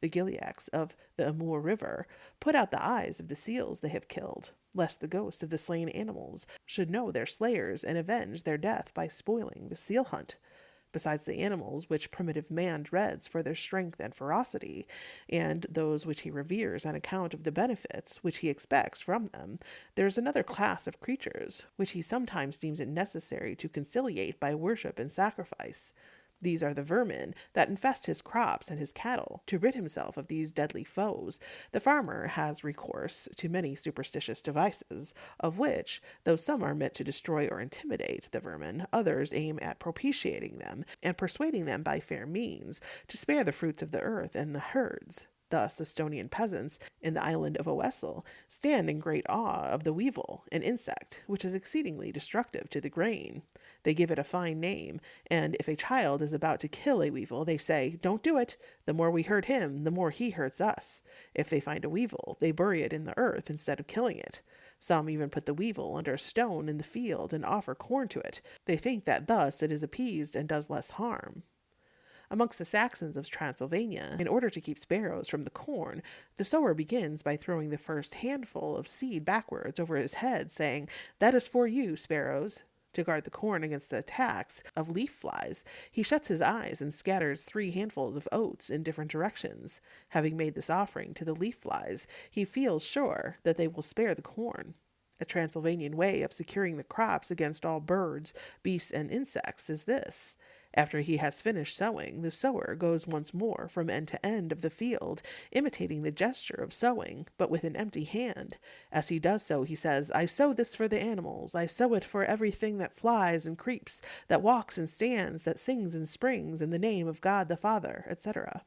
The Gilyaks of the Amur River put out the eyes of the seals they have killed, lest the ghosts of the slain animals should know their slayers and avenge their death by spoiling the seal hunt. Besides the animals which primitive man dreads for their strength and ferocity, and those which he reveres on account of the benefits which he expects from them, there is another class of creatures which he sometimes deems it necessary to conciliate by worship and sacrifice. These are the vermin that infest his crops and his cattle. To rid himself of these deadly foes, the farmer has recourse to many superstitious devices, of which, though some are meant to destroy or intimidate the vermin, others aim at propitiating them, and persuading them by fair means to spare the fruits of the earth and the herds. Thus, Estonian peasants in the island of Oesel stand in great awe of the weevil, an insect which is exceedingly destructive to the grain. They give it a fine name, and if a child is about to kill a weevil, they say, "Don't do it. The more we hurt him, the more he hurts us." If they find a weevil, they bury it in the earth instead of killing it. Some even put the weevil under a stone in the field and offer corn to it. They think that thus it is appeased and does less harm. Amongst the Saxons of Transylvania, in order to keep sparrows from the corn, the sower begins by throwing the first handful of seed backwards over his head, saying, "That is for you, sparrows." To guard the corn against the attacks of leaf flies, he shuts his eyes and scatters 3 handfuls of oats in different directions. Having made this offering to the leaf flies, he feels sure that they will spare the corn. A Transylvanian way of securing the crops against all birds, beasts, and insects is this. After he has finished sowing, the sower goes once more from end to end of the field, imitating the gesture of sowing, but with an empty hand. As he does so, he says, I sow this for the animals. I sow it for everything that flies and creeps, that walks and stands, that sings and springs in the name of God the Father, etc.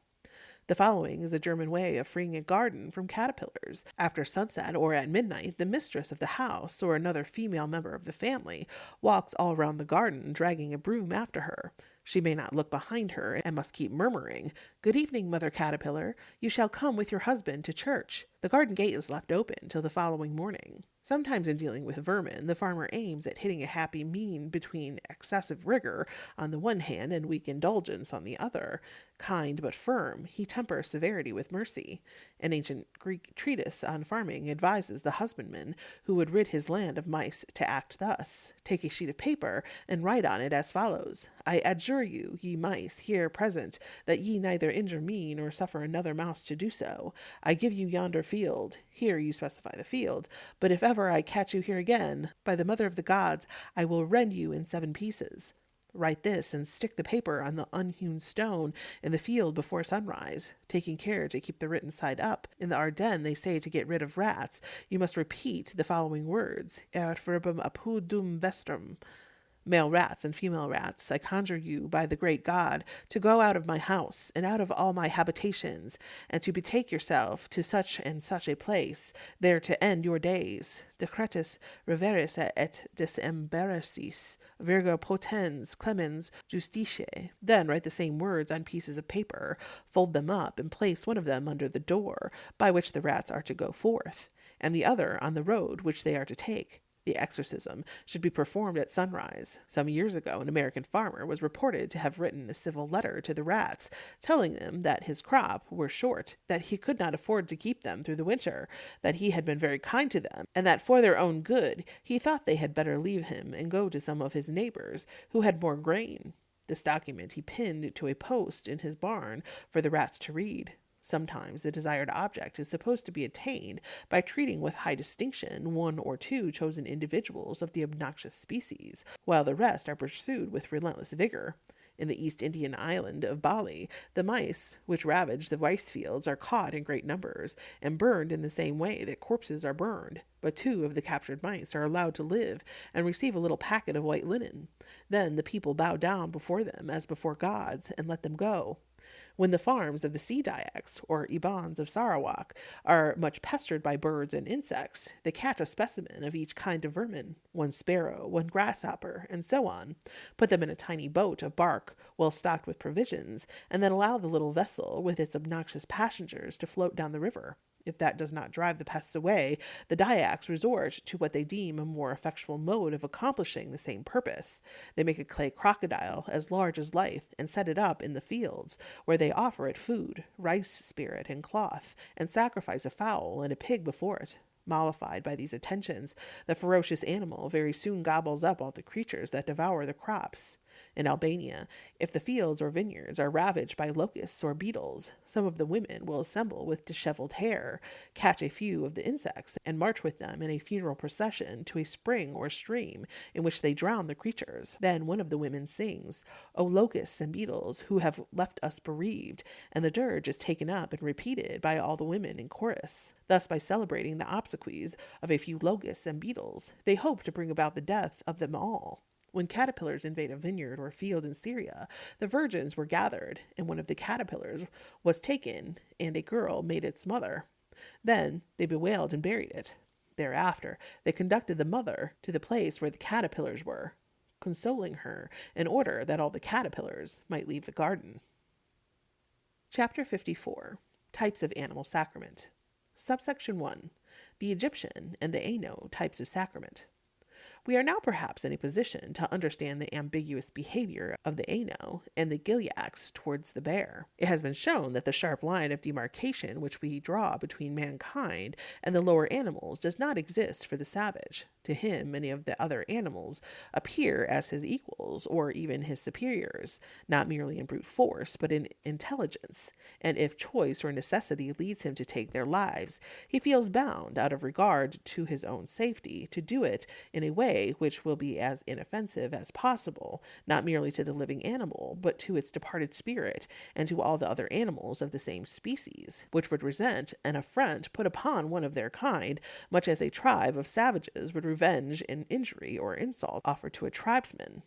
The following is a German way of freeing a garden from caterpillars. After sunset or at midnight, the mistress of the house or another female member of the family walks all round the garden, dragging a broom after her. She may not look behind her and must keep murmuring, Good evening, Mother Caterpillar. You shall come with your husband to church. The garden gate is left open till the following morning. Sometimes in dealing with vermin, the farmer aims at hitting a happy mean between excessive rigor on the one hand and weak indulgence on the other. Kind but firm, he tempers severity with mercy. An ancient Greek treatise on farming advises the husbandman who would rid his land of mice to act thus. Take a sheet of paper and write on it as follows. I adjure you, ye mice, here present, that ye neither injure me nor suffer another mouse to do so. I give you yonder field. Here you specify the field. But if ever I catch you here again, by the mother of the gods, I will rend you in 7 pieces. Write this and stick the paper on the unhewn stone in the field before sunrise, taking care to keep the written side up. In the Ardennes, they say to get rid of rats, you must repeat the following words, et verbum apudum vestrum. Male rats and female rats, I conjure you by the great God to go out of my house and out of all my habitations, and to betake yourself to such and such a place, there to end your days. Decretis reveris et decemberesis, virgo potens clemens justitiae. Then write the same words on pieces of paper, fold them up, and place one of them under the door by which the rats are to go forth, and the other on the road which they are to take. The exorcism should be performed at sunrise. Some years ago, an American farmer was reported to have written a civil letter to the rats, telling them that his crop were short, that he could not afford to keep them through the winter, that he had been very kind to them, and that for their own good he thought they had better leave him and go to some of his neighbors who had more grain. This document he pinned to a post in his barn for the rats to read. Sometimes the desired object is supposed to be attained by treating with high distinction 1 or 2 chosen individuals of the obnoxious species, while the rest are pursued with relentless vigor. In the East Indian island of Bali, the mice which ravage the rice fields are caught in great numbers and burned in the same way that corpses are burned. But 2 of the captured mice are allowed to live and receive a little packet of white linen. Then the people bow down before them as before gods and let them go. When the farms of the Sea Dyaks, or Ibans of Sarawak, are much pestered by birds and insects, they catch a specimen of each kind of vermin, 1 sparrow, 1 grasshopper, and so on, put them in a tiny boat of bark well stocked with provisions, and then allow the little vessel with its obnoxious passengers to float down the river. If that does not drive the pests away, the Dyaks resort to what they deem a more effectual mode of accomplishing the same purpose. They make a clay crocodile as large as life and set it up in the fields, where they offer it food, rice spirit, and cloth, and sacrifice a fowl and a pig before it. Mollified by these attentions, the ferocious animal very soon gobbles up all the creatures that devour the crops. In Albania, if the fields or vineyards are ravaged by locusts or beetles, some of the women will assemble with disheveled hair, catch a few of the insects, and march with them in a funeral procession to a spring or stream, in which they drown the creatures. Then one of the women sings, O locusts and beetles, who have left us bereaved, and the dirge is taken up and repeated by all the women in chorus. Thus, by celebrating the obsequies of a few locusts and beetles, they hope to bring about the death of them all. When caterpillars invade a vineyard or field in Syria, the virgins were gathered, and one of the caterpillars was taken, and a girl made its mother. Then they bewailed and buried it. Thereafter, they conducted the mother to the place where the caterpillars were, consoling her in order that all the caterpillars might leave the garden. Chapter 54. Types of Animal Sacrament. Subsection 1. The Egyptian and the Aino types of sacrament. We are now perhaps in a position to understand the ambiguous behavior of the Aino and the Gilyaks towards the bear. It has been shown that the sharp line of demarcation which we draw between mankind and the lower animals does not exist for the savage. To him, many of the other animals appear as his equals or even his superiors, not merely in brute force, but in intelligence, and if choice or necessity leads him to take their lives, he feels bound, out of regard to his own safety, to do it in a way way which will be as inoffensive as possible, not merely to the living animal, but to its departed spirit, and to all the other animals of the same species, which would resent an affront put upon one of their kind, much as a tribe of savages would revenge an injury or insult offered to a tribesman.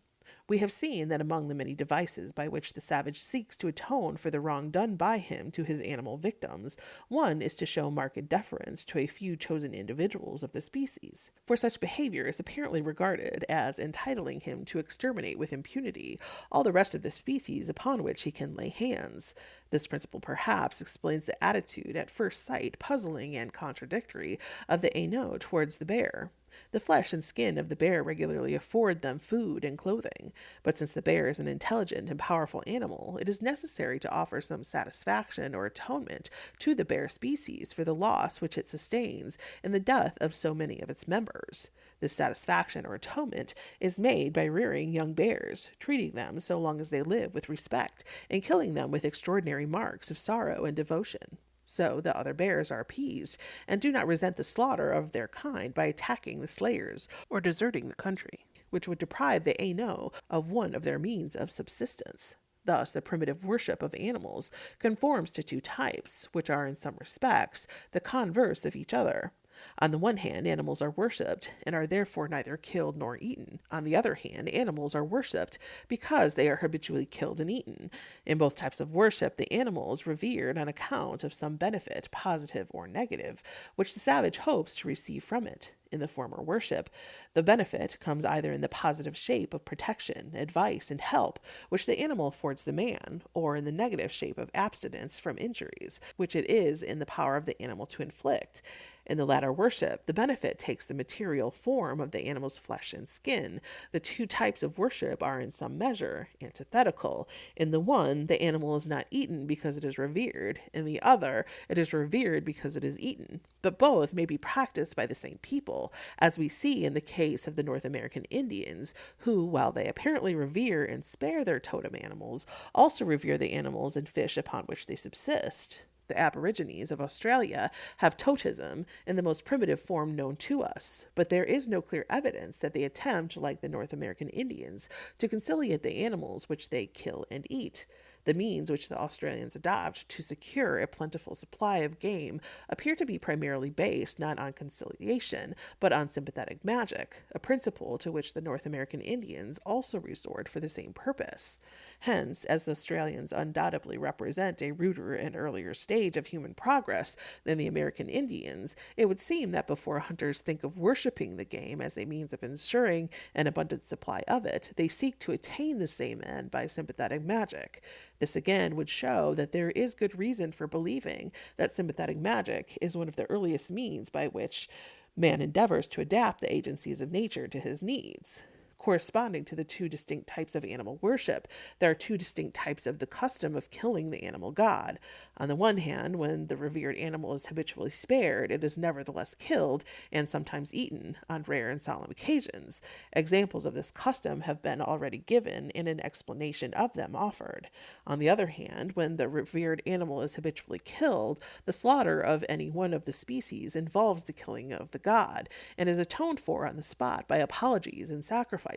We have seen that among the many devices by which the savage seeks to atone for the wrong done by him to his animal victims, one is to show marked deference to a few chosen individuals of the species, for such behavior is apparently regarded as entitling him to exterminate with impunity all the rest of the species upon which he can lay hands. This principle perhaps explains the attitude, at first sight puzzling and contradictory, of the Aino towards the bear. The flesh and skin of the bear regularly afford them food and clothing, but since the bear is an intelligent and powerful animal, it is necessary to offer some satisfaction or atonement to the bear species for the loss which it sustains in the death of so many of its members. This satisfaction or atonement is made by rearing young bears, treating them so long as they live with respect, and killing them with extraordinary marks of sorrow and devotion. So the other bears are appeased, and do not resent the slaughter of their kind by attacking the slayers or deserting the country, which would deprive the Aino of one of their means of subsistence. Thus, the primitive worship of animals conforms to two types, which are in some respects the converse of each other. On the one hand, animals are worshipped, and are therefore neither killed nor eaten. On the other hand, animals are worshipped because they are habitually killed and eaten. In both types of worship, the animal is revered on account of some benefit, positive or negative, which the savage hopes to receive from it. In the former worship, the benefit comes either in the positive shape of protection, advice, and help, which the animal affords the man, or in the negative shape of abstinence from injuries, which it is in the power of the animal to inflict. In the latter worship, the benefit takes the material form of the animal's flesh and skin. The two types of worship are in some measure antithetical. In the one, the animal is not eaten because it is revered. In the other, it is revered because it is eaten. But both may be practiced by the same people, as we see in the case of the North American Indians, who, while they apparently revere and spare their totem animals, also revere the animals and fish upon which they subsist. The Aborigines of Australia have totemism in the most primitive form known to us, but there is no clear evidence that they attempt, like the North American Indians, to conciliate the animals which they kill and eat. The means which the Australians adopt to secure a plentiful supply of game appear to be primarily based not on conciliation, but on sympathetic magic, a principle to which the North American Indians also resort for the same purpose. Hence, as the Australians undoubtedly represent a ruder and earlier stage of human progress than the American Indians, it would seem that before hunters think of worshipping the game as a means of ensuring an abundant supply of it, they seek to attain the same end by sympathetic magic. This again would show that there is good reason for believing that sympathetic magic is one of the earliest means by which man endeavors to adapt the agencies of nature to his needs. Corresponding to the two distinct types of animal worship, there are two distinct types of the custom of killing the animal god. On the one hand, when the revered animal is habitually spared, it is nevertheless killed and sometimes eaten on rare and solemn occasions. Examples of this custom have been already given and an explanation of them offered. On the other hand, when the revered animal is habitually killed, the slaughter of any one of the species involves the killing of the god and is atoned for on the spot by apologies and sacrifices,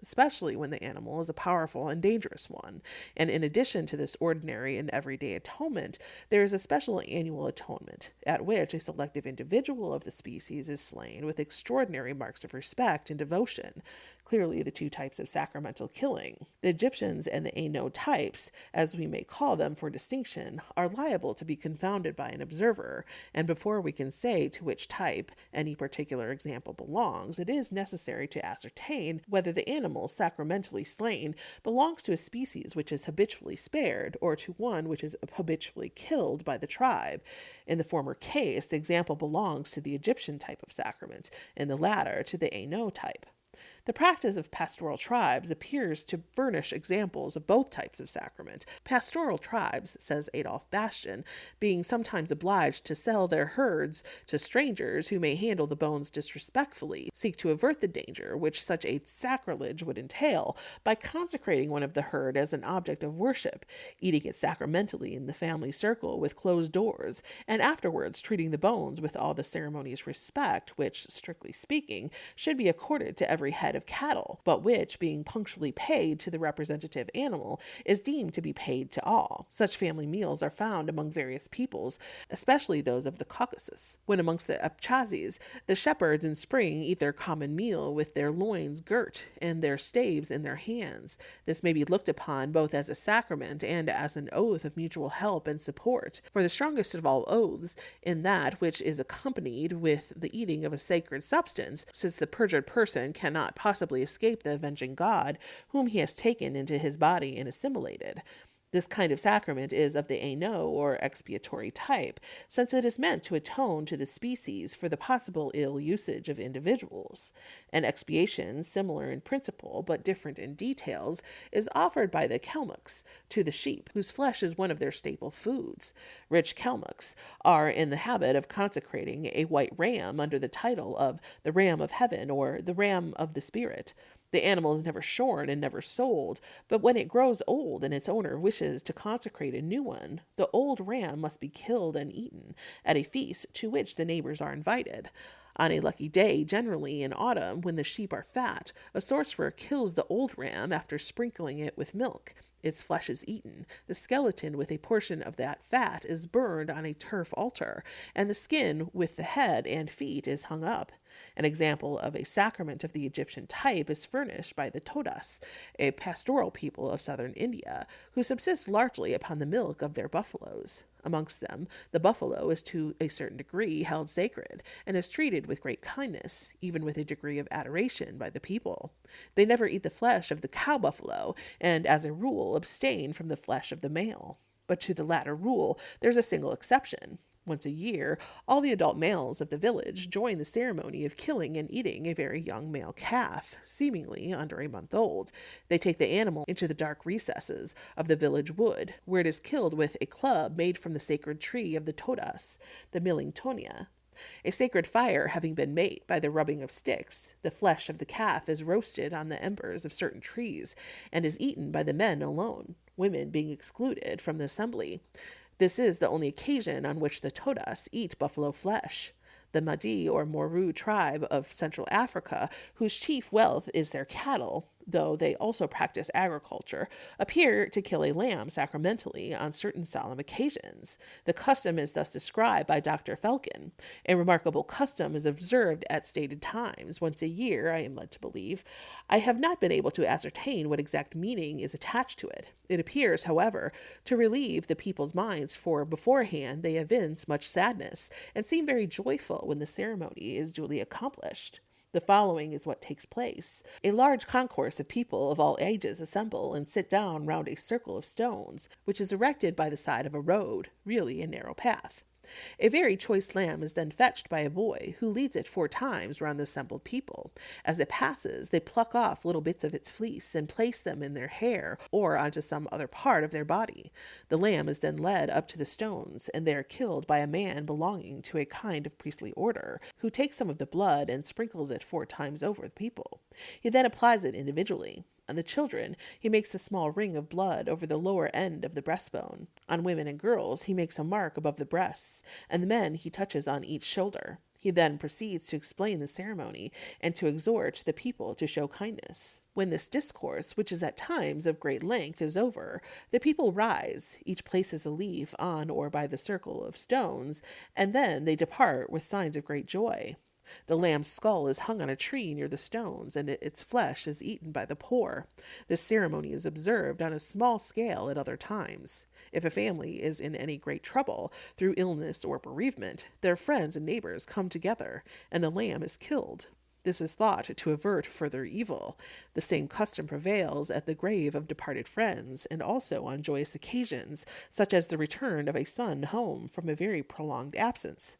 especially when the animal is a powerful and dangerous one. And in addition to this ordinary and everyday atonement, there is a special annual atonement, at which a selective individual of the species is slain with extraordinary marks of respect and devotion. Clearly the two types of sacramental killing, the Egyptians and the Aino types, as we may call them for distinction, are liable to be confounded by an observer, and before we can say to which type any particular example belongs, it is necessary to ascertain whether the animal sacramentally slain belongs to a species which is habitually spared, or to one which is habitually killed by the tribe. In the former case, the example belongs to the Egyptian type of sacrament, in the latter to the Aino type. The practice of pastoral tribes appears to furnish examples of both types of sacrament. Pastoral tribes, says Adolf Bastian, being sometimes obliged to sell their herds to strangers who may handle the bones disrespectfully, seek to avert the danger which such a sacrilege would entail by consecrating one of the herd as an object of worship, eating it sacramentally in the family circle with closed doors, and afterwards treating the bones with all the ceremonious respect which, strictly speaking, should be accorded to every head of cattle, but which, being punctually paid to the representative animal, is deemed to be paid to all. Such family meals are found among various peoples, especially those of the Caucasus. When amongst the Abkhazes, the shepherds in spring eat their common meal with their loins girt and their staves in their hands. This may be looked upon both as a sacrament and as an oath of mutual help and support, for the strongest of all oaths in that which is accompanied with the eating of a sacred substance, since the perjured person cannot possibly escape the avenging God, whom he has taken into his body and assimilated. This kind of sacrament is of the ano or expiatory type, since it is meant to atone to the species for the possible ill usage of individuals. An expiation, similar in principle but different in details, is offered by the Kalmucks to the sheep, whose flesh is one of their staple foods. Rich Kalmucks are in the habit of consecrating a white ram under the title of the Ram of Heaven or the Ram of the Spirit. The animal is never shorn and never sold, but when it grows old and its owner wishes to consecrate a new one, the old ram must be killed and eaten at a feast to which the neighbors are invited. On a lucky day, generally in autumn, when the sheep are fat, a sorcerer kills the old ram after sprinkling it with milk. Its flesh is eaten, the skeleton with a portion of that fat is burned on a turf altar, and the skin with the head and feet is hung up. An example of a sacrament of the Egyptian type is furnished by the Todas, a pastoral people of southern India, who subsist largely upon the milk of their buffaloes. Amongst them, the buffalo is to a certain degree held sacred, and is treated with great kindness, even with a degree of adoration by the people. They never eat the flesh of the cow buffalo, and as a rule abstain from the flesh of the male. But to the latter rule there's a single exception. Once a year, all the adult males of the village join the ceremony of killing and eating a very young male calf, seemingly under a month old. They take the animal into the dark recesses of the village wood, where it is killed with a club made from the sacred tree of the Todas, the Millingtonia. A sacred fire having been made by the rubbing of sticks, the flesh of the calf is roasted on the embers of certain trees, and is eaten by the men alone, women being excluded from the assembly. This is the only occasion on which the Todas eat buffalo flesh. The Mahdi or Moru tribe of Central Africa, whose chief wealth is their cattle, though they also practice agriculture, appear to kill a lamb sacramentally on certain solemn occasions. The custom is thus described by Dr. Felkin. A remarkable custom is observed at stated times, once a year, I am led to believe. I have not been able to ascertain what exact meaning is attached to it. It appears, however, to relieve the people's minds, for beforehand they evince much sadness, and seem very joyful when the ceremony is duly accomplished. The following is what takes place. A large concourse of people of all ages assemble and sit down round a circle of stones, which is erected by the side of a road, really a narrow path. A very choice lamb is then fetched by a boy, who leads it 4 times round the assembled people. As it passes, they pluck off little bits of its fleece and place them in their hair or onto some other part of their body. The lamb is then led up to the stones, and they are killed by a man belonging to a kind of priestly order, who takes some of the blood and sprinkles it 4 times over the people. He then applies it individually. On the children, he makes a small ring of blood over the lower end of the breastbone. On women and girls, he makes a mark above the breasts, and the men he touches on each shoulder. He then proceeds to explain the ceremony and to exhort the people to show kindness. When this discourse, which is at times of great length, is over, the people rise, each places a leaf on or by the circle of stones, and then they depart with signs of great joy. The lamb's skull is hung on a tree near the stones, and its flesh is eaten by the poor. This ceremony is observed on a small scale at other times. If a family is in any great trouble, through illness or bereavement, their friends and neighbors come together, and the lamb is killed. This is thought to avert further evil. The same custom prevails at the grave of departed friends, and also on joyous occasions, such as the return of a son home from a very prolonged absence.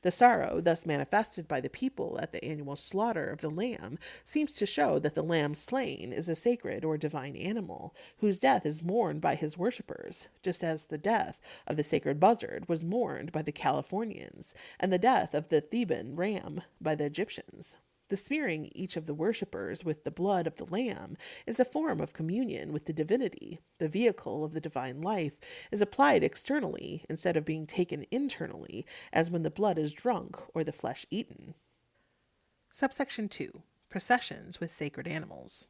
The sorrow thus manifested by the people at the annual slaughter of the lamb seems to show that the lamb slain is a sacred or divine animal, whose death is mourned by his worshippers, just as the death of the sacred buzzard was mourned by the Californians, and the death of the Theban ram by the Egyptians. The smearing each of the worshippers with the blood of the Lamb is a form of communion with the divinity. The vehicle of the divine life is applied externally instead of being taken internally, as when the blood is drunk or the flesh eaten. Subsection 2. Processions with sacred animals.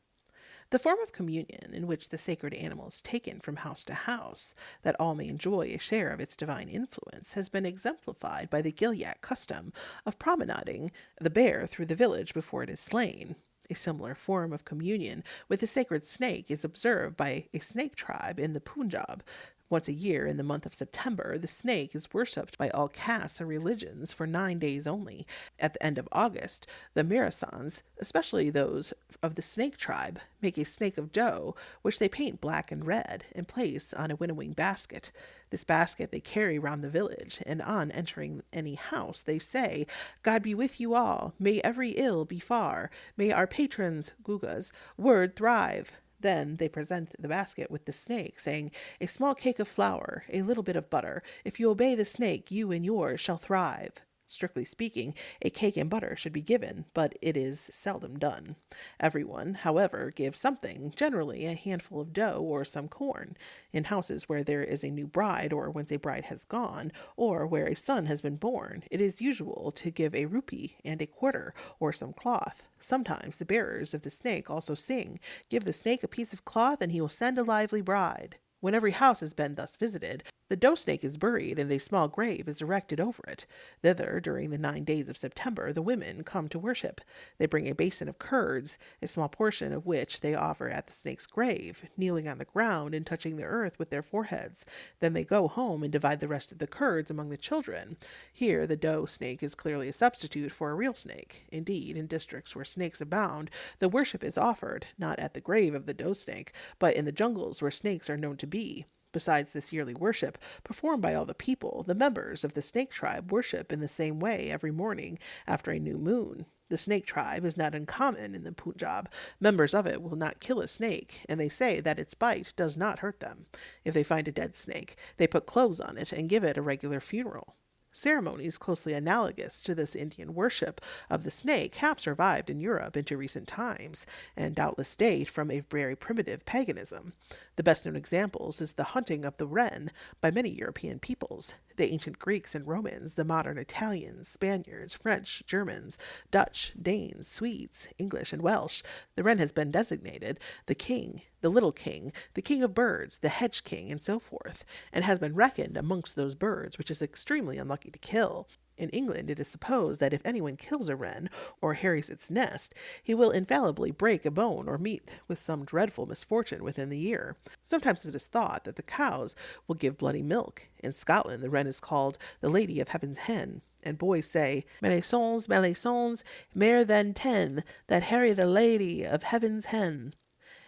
The form of communion in which the sacred animal is taken from house to house, that all may enjoy a share of its divine influence, has been exemplified by the Gilead custom of promenading the bear through the village before it is slain. A similar form of communion with the sacred snake is observed by a snake tribe in the Punjab. Once a year, in the month of September, the snake is worshipped by all castes and religions for 9 days only. At the end of August, the Marasans, especially those of the snake tribe, make a snake of dough, which they paint black and red, and place on a winnowing basket. This basket they carry round the village, and on entering any house they say, "God be with you all, may every ill be far, may our patrons, Gugas, word thrive." Then they present the basket with the snake, saying, "A small cake of flour, a little bit of butter. If you obey the snake, you and yours shall thrive." Strictly speaking, a cake and butter should be given, but it is seldom done. Everyone, however, gives something, generally a handful of dough or some corn. In houses where there is a new bride, or whence a bride has gone, or where a son has been born, it is usual to give a rupee and a quarter, or some cloth. Sometimes the bearers of the snake also sing, "Give the snake a piece of cloth, and he will send a lively bride." When every house has been thus visited, the dough snake is buried and a small grave is erected over it. Thither, during the 9 days of September, the women come to worship. They bring a basin of curds, a small portion of which they offer at the snake's grave, kneeling on the ground and touching the earth with their foreheads. Then they go home and divide the rest of the curds among the children. Here the dough snake is clearly a substitute for a real snake. Indeed, in districts where snakes abound, the worship is offered, not at the grave of the dough snake, but in the jungles where snakes are known to be. Besides this yearly worship, performed by all the people, the members of the snake tribe worship in the same way every morning after a new moon. The snake tribe is not uncommon in the Punjab. Members of it will not kill a snake, and they say that its bite does not hurt them. If they find a dead snake, they put clothes on it and give it a regular funeral. Ceremonies closely analogous to this Indian worship of the snake have survived in Europe into recent times, and doubtless date from a very primitive paganism. The best known examples is the hunting of the wren by many European peoples. The ancient Greeks and Romans, the modern Italians, Spaniards, French, Germans, Dutch, Danes, Swedes, English, and Welsh. The wren has been designated the king, the little king, the king of birds, the hedge king, and so forth, and has been reckoned amongst those birds which is extremely unlucky to kill. In England, it is supposed that if anyone kills a wren or harries its nest, he will infallibly break a bone or meet with some dreadful misfortune within the year. Sometimes it is thought that the cows will give bloody milk. In Scotland, the wren is called the Lady of Heaven's Hen, and boys say, "Malaisons, malaisons, mair than 10, that harry the Lady of Heaven's Hen."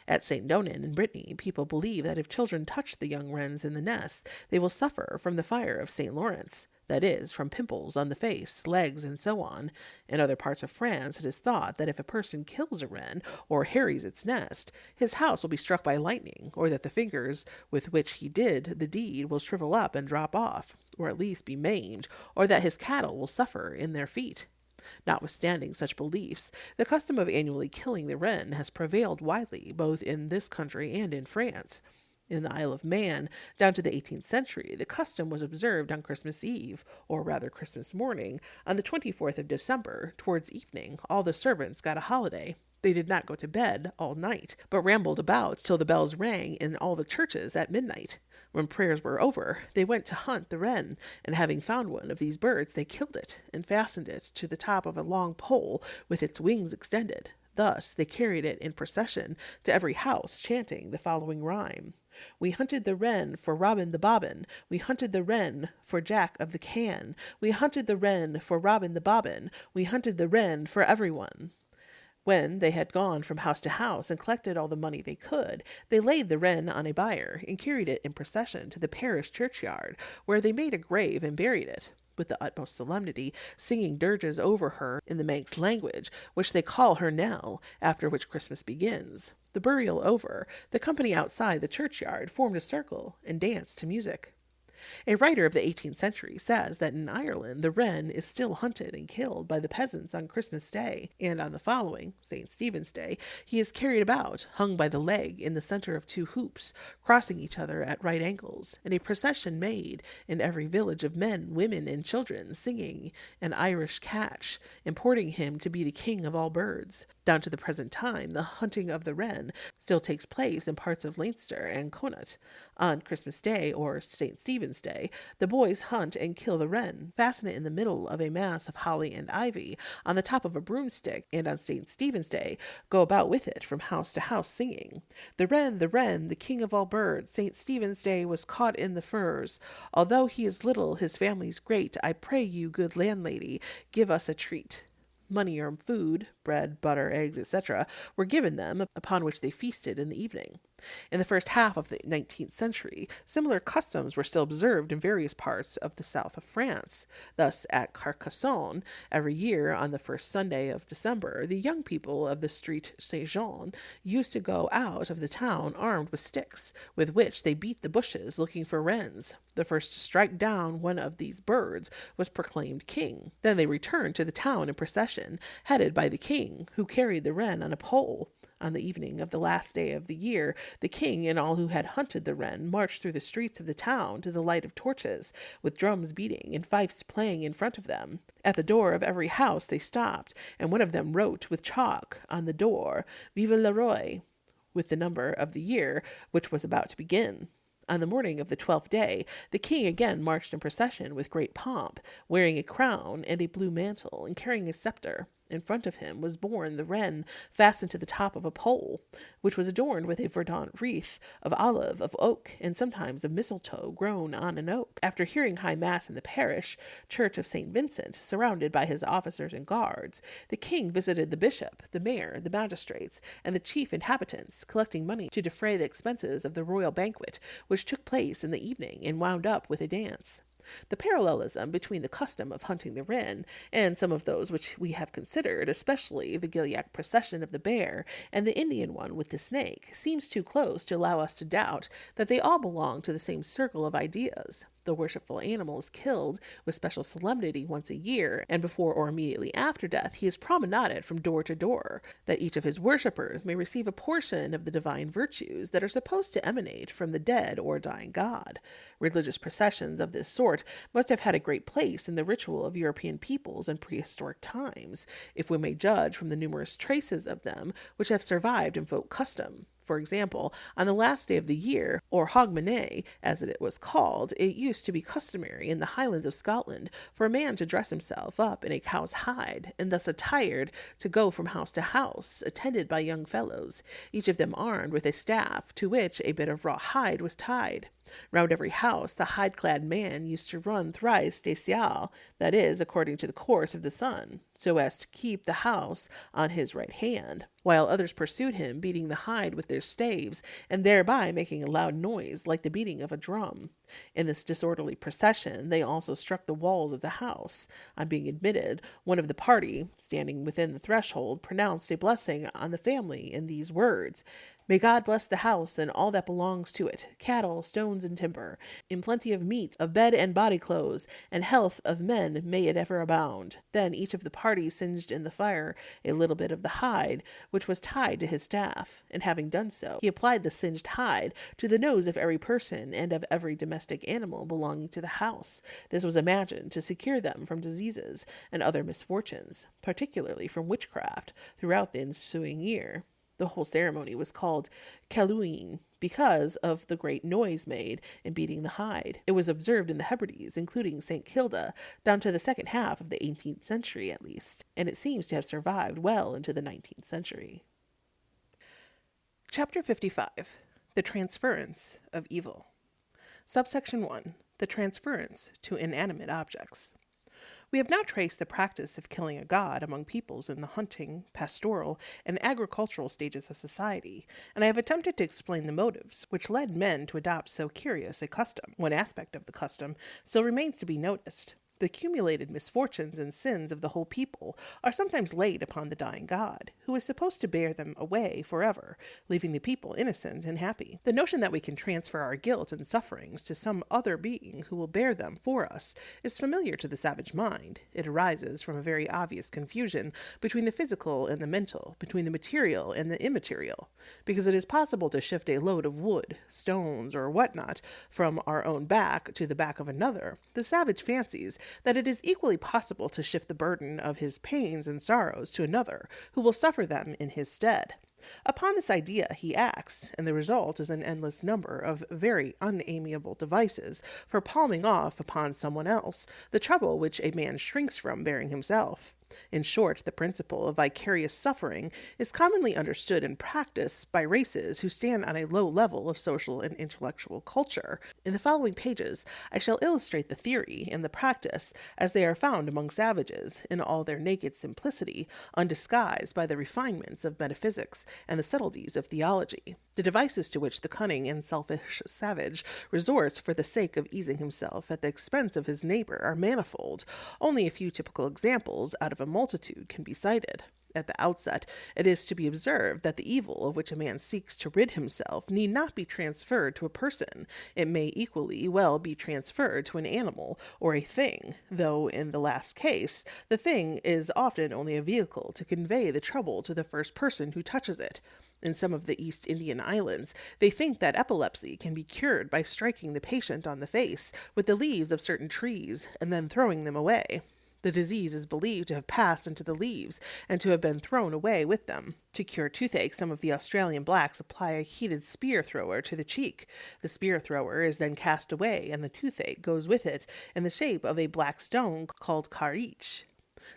At St. Donan in Brittany, people believe that if children touch the young wrens in the nest, they will suffer from the fire of St. Lawrence. That is, from pimples on the face, legs, and so on. In other parts of France, it is thought that if a person kills a wren or harries its nest, his house will be struck by lightning, or that the fingers with which he did the deed will shrivel up and drop off, or at least be maimed, or that his cattle will suffer in their feet. Notwithstanding such beliefs, the custom of annually killing the wren has prevailed widely both in this country and in France. In the Isle of Man, down to the 18th century, the custom was observed on Christmas Eve, or rather Christmas morning, on the 24th of December. Towards evening, all the servants got a holiday. They did not go to bed all night, but rambled about till the bells rang in all the churches at midnight. When prayers were over, they went to hunt the wren, and having found one of these birds, they killed it, and fastened it to the top of a long pole with its wings extended. Thus they carried it in procession to every house, chanting the following rhyme: "We hunted the wren for Robin the Bobbin. We hunted the wren for Jack of the Can. We hunted the wren for Robin the Bobbin. We hunted the wren for everyone." When they had gone from house to house and collected all the money they could, they laid the wren on a bier and carried it in procession to the parish churchyard, where they made a grave and buried it. with the utmost solemnity, singing dirges over her in the Manx language, which they call her knell, after which Christmas begins. The burial over, the company outside the churchyard formed a circle and danced to music. A writer of the 18th century says that in Ireland the wren is still hunted and killed by the peasants on Christmas Day, and on the following, St. Stephen's Day, he is carried about, hung by the leg in the center of two hoops, crossing each other at right angles, and a procession made in every village of men, women, and children, singing an Irish catch, importing him to be the king of all birds. Down to the present time, the hunting of the wren still takes place in parts of Leinster and Connaught. On Christmas Day, or St. Stephen's Day, the boys hunt and kill the wren, fasten it in the middle of a mass of holly and ivy, on the top of a broomstick, and on St. Stephen's Day go about with it from house to house, singing, the wren, the king of all birds, St. Stephen's Day was caught in the furs. Although he is little, his family's great. I pray you, good landlady, give us a treat. Money or food, bread, butter, eggs, etc., were given them, upon which they feasted in the evening. In the first half of the 19th century, similar customs were still observed in various parts of the south of France. Thus, at Carcassonne, every year on the first Sunday of December, the young people of the street Saint-Jean used to go out of the town armed with sticks, with which they beat the bushes looking for wrens. The first to strike down one of these birds was proclaimed king. Then they returned to the town in procession, headed by the king, who carried the wren on a pole. On the evening of the last day of the year, the king and all who had hunted the wren marched through the streets of the town to the light of torches, with drums beating and fifes playing in front of them. At the door of every house they stopped, and one of them wrote with chalk on the door, Vive le Roi, with the number of the year which was about to begin. On the morning of the 12th day, the king again marched in procession with great pomp, wearing a crown and a blue mantle, and carrying a scepter. In front of him was borne the wren fastened to the top of a pole, which was adorned with a verdant wreath of olive, of oak, and sometimes of mistletoe grown on an oak. After hearing high mass in the parish church of St. Vincent, surrounded by his officers and guards, the king visited the bishop, the mayor, the magistrates, and the chief inhabitants, collecting money to defray the expenses of the royal banquet, which took place in the evening and wound up with a dance. The parallelism between the custom of hunting the wren and some of those which we have considered, especially the Gilyak procession of the bear and the Indian one with the snake, seems too close to allow us to doubt that they all belong to the same circle of ideas. The worshipful animal is killed with special solemnity once a year, and before or immediately after death he is promenaded from door to door, that each of his worshippers may receive a portion of the divine virtues that are supposed to emanate from the dead or dying god. Religious processions of this sort must have had a great place in the ritual of European peoples in prehistoric times, if we may judge from the numerous traces of them which have survived in folk custom. For example, on the last day of the year, or Hogmanay, as it was called, it used to be customary in the Highlands of Scotland for a man to dress himself up in a cow's hide, and thus attired to go from house to house, attended by young fellows, each of them armed with a staff, to which a bit of raw hide was tied. Round every house the hide-clad man used to run thrice décial, that is, according to the course of the sun, so as to keep the house on his right hand, while others pursued him, beating the hide with their staves, and thereby making a loud noise like the beating of a drum. In this disorderly procession they also struck the walls of the house. On being admitted, one of the party, standing within the threshold, pronounced a blessing on the family in these words, May God bless the house and all that belongs to it, cattle, stones, and timber, in plenty of meat, of bed and body clothes, and health of men may it ever abound. Then each of the party singed in the fire a little bit of the hide, which was tied to his staff, and having done so, he applied the singed hide to the nose of every person and of every domestic animal belonging to the house. This was imagined to secure them from diseases and other misfortunes, particularly from witchcraft, throughout the ensuing year. The whole ceremony was called Calluine because of the great noise made in beating the hide. It was observed in the Hebrides, including St. Kilda, down to the second half of the 18th century at least, and it seems to have survived well into the 19th century. Chapter 55. The Transference of Evil. Subsection 1. The Transference to Inanimate Objects. We have now traced the practice of killing a god among peoples in the hunting, pastoral, and agricultural stages of society, and I have attempted to explain the motives which led men to adopt so curious a custom. One aspect of the custom still remains to be noticed. The accumulated misfortunes and sins of the whole people are sometimes laid upon the dying God, who is supposed to bear them away forever, leaving the people innocent and happy. The notion that we can transfer our guilt and sufferings to some other being who will bear them for us is familiar to the savage mind. It arises from a very obvious confusion between the physical and the mental, between the material and the immaterial, because it is possible to shift a load of wood, stones, or whatnot from our own back to the back of another. The savage fancies that it is equally possible to shift the burden of his pains and sorrows to another, who will suffer them in his stead. Upon this idea he acts, and the result is an endless number of very unamiable devices for palming off upon someone else the trouble which a man shrinks from bearing himself. In short, the principle of vicarious suffering is commonly understood in practice by races who stand on a low level of social and intellectual culture. In the following pages, I shall illustrate the theory and the practice as they are found among savages, in all their naked simplicity, undisguised by the refinements of metaphysics and the subtleties of theology. The devices to which the cunning and selfish savage resorts for the sake of easing himself at the expense of his neighbor are manifold. Only a few typical examples out of a multitude can be cited. At the outset, it is to be observed that the evil of which a man seeks to rid himself need not be transferred to a person. It may equally well be transferred to an animal or a thing, though in the last case, the thing is often only a vehicle to convey the trouble to the first person who touches it. In some of the East Indian islands, they think that epilepsy can be cured by striking the patient on the face with the leaves of certain trees and then throwing them away. The disease is believed to have passed into the leaves and to have been thrown away with them. To cure toothache, some of the Australian blacks apply a heated spear thrower to the cheek. The spear thrower is then cast away, and the toothache goes with it in the shape of a black stone called karich.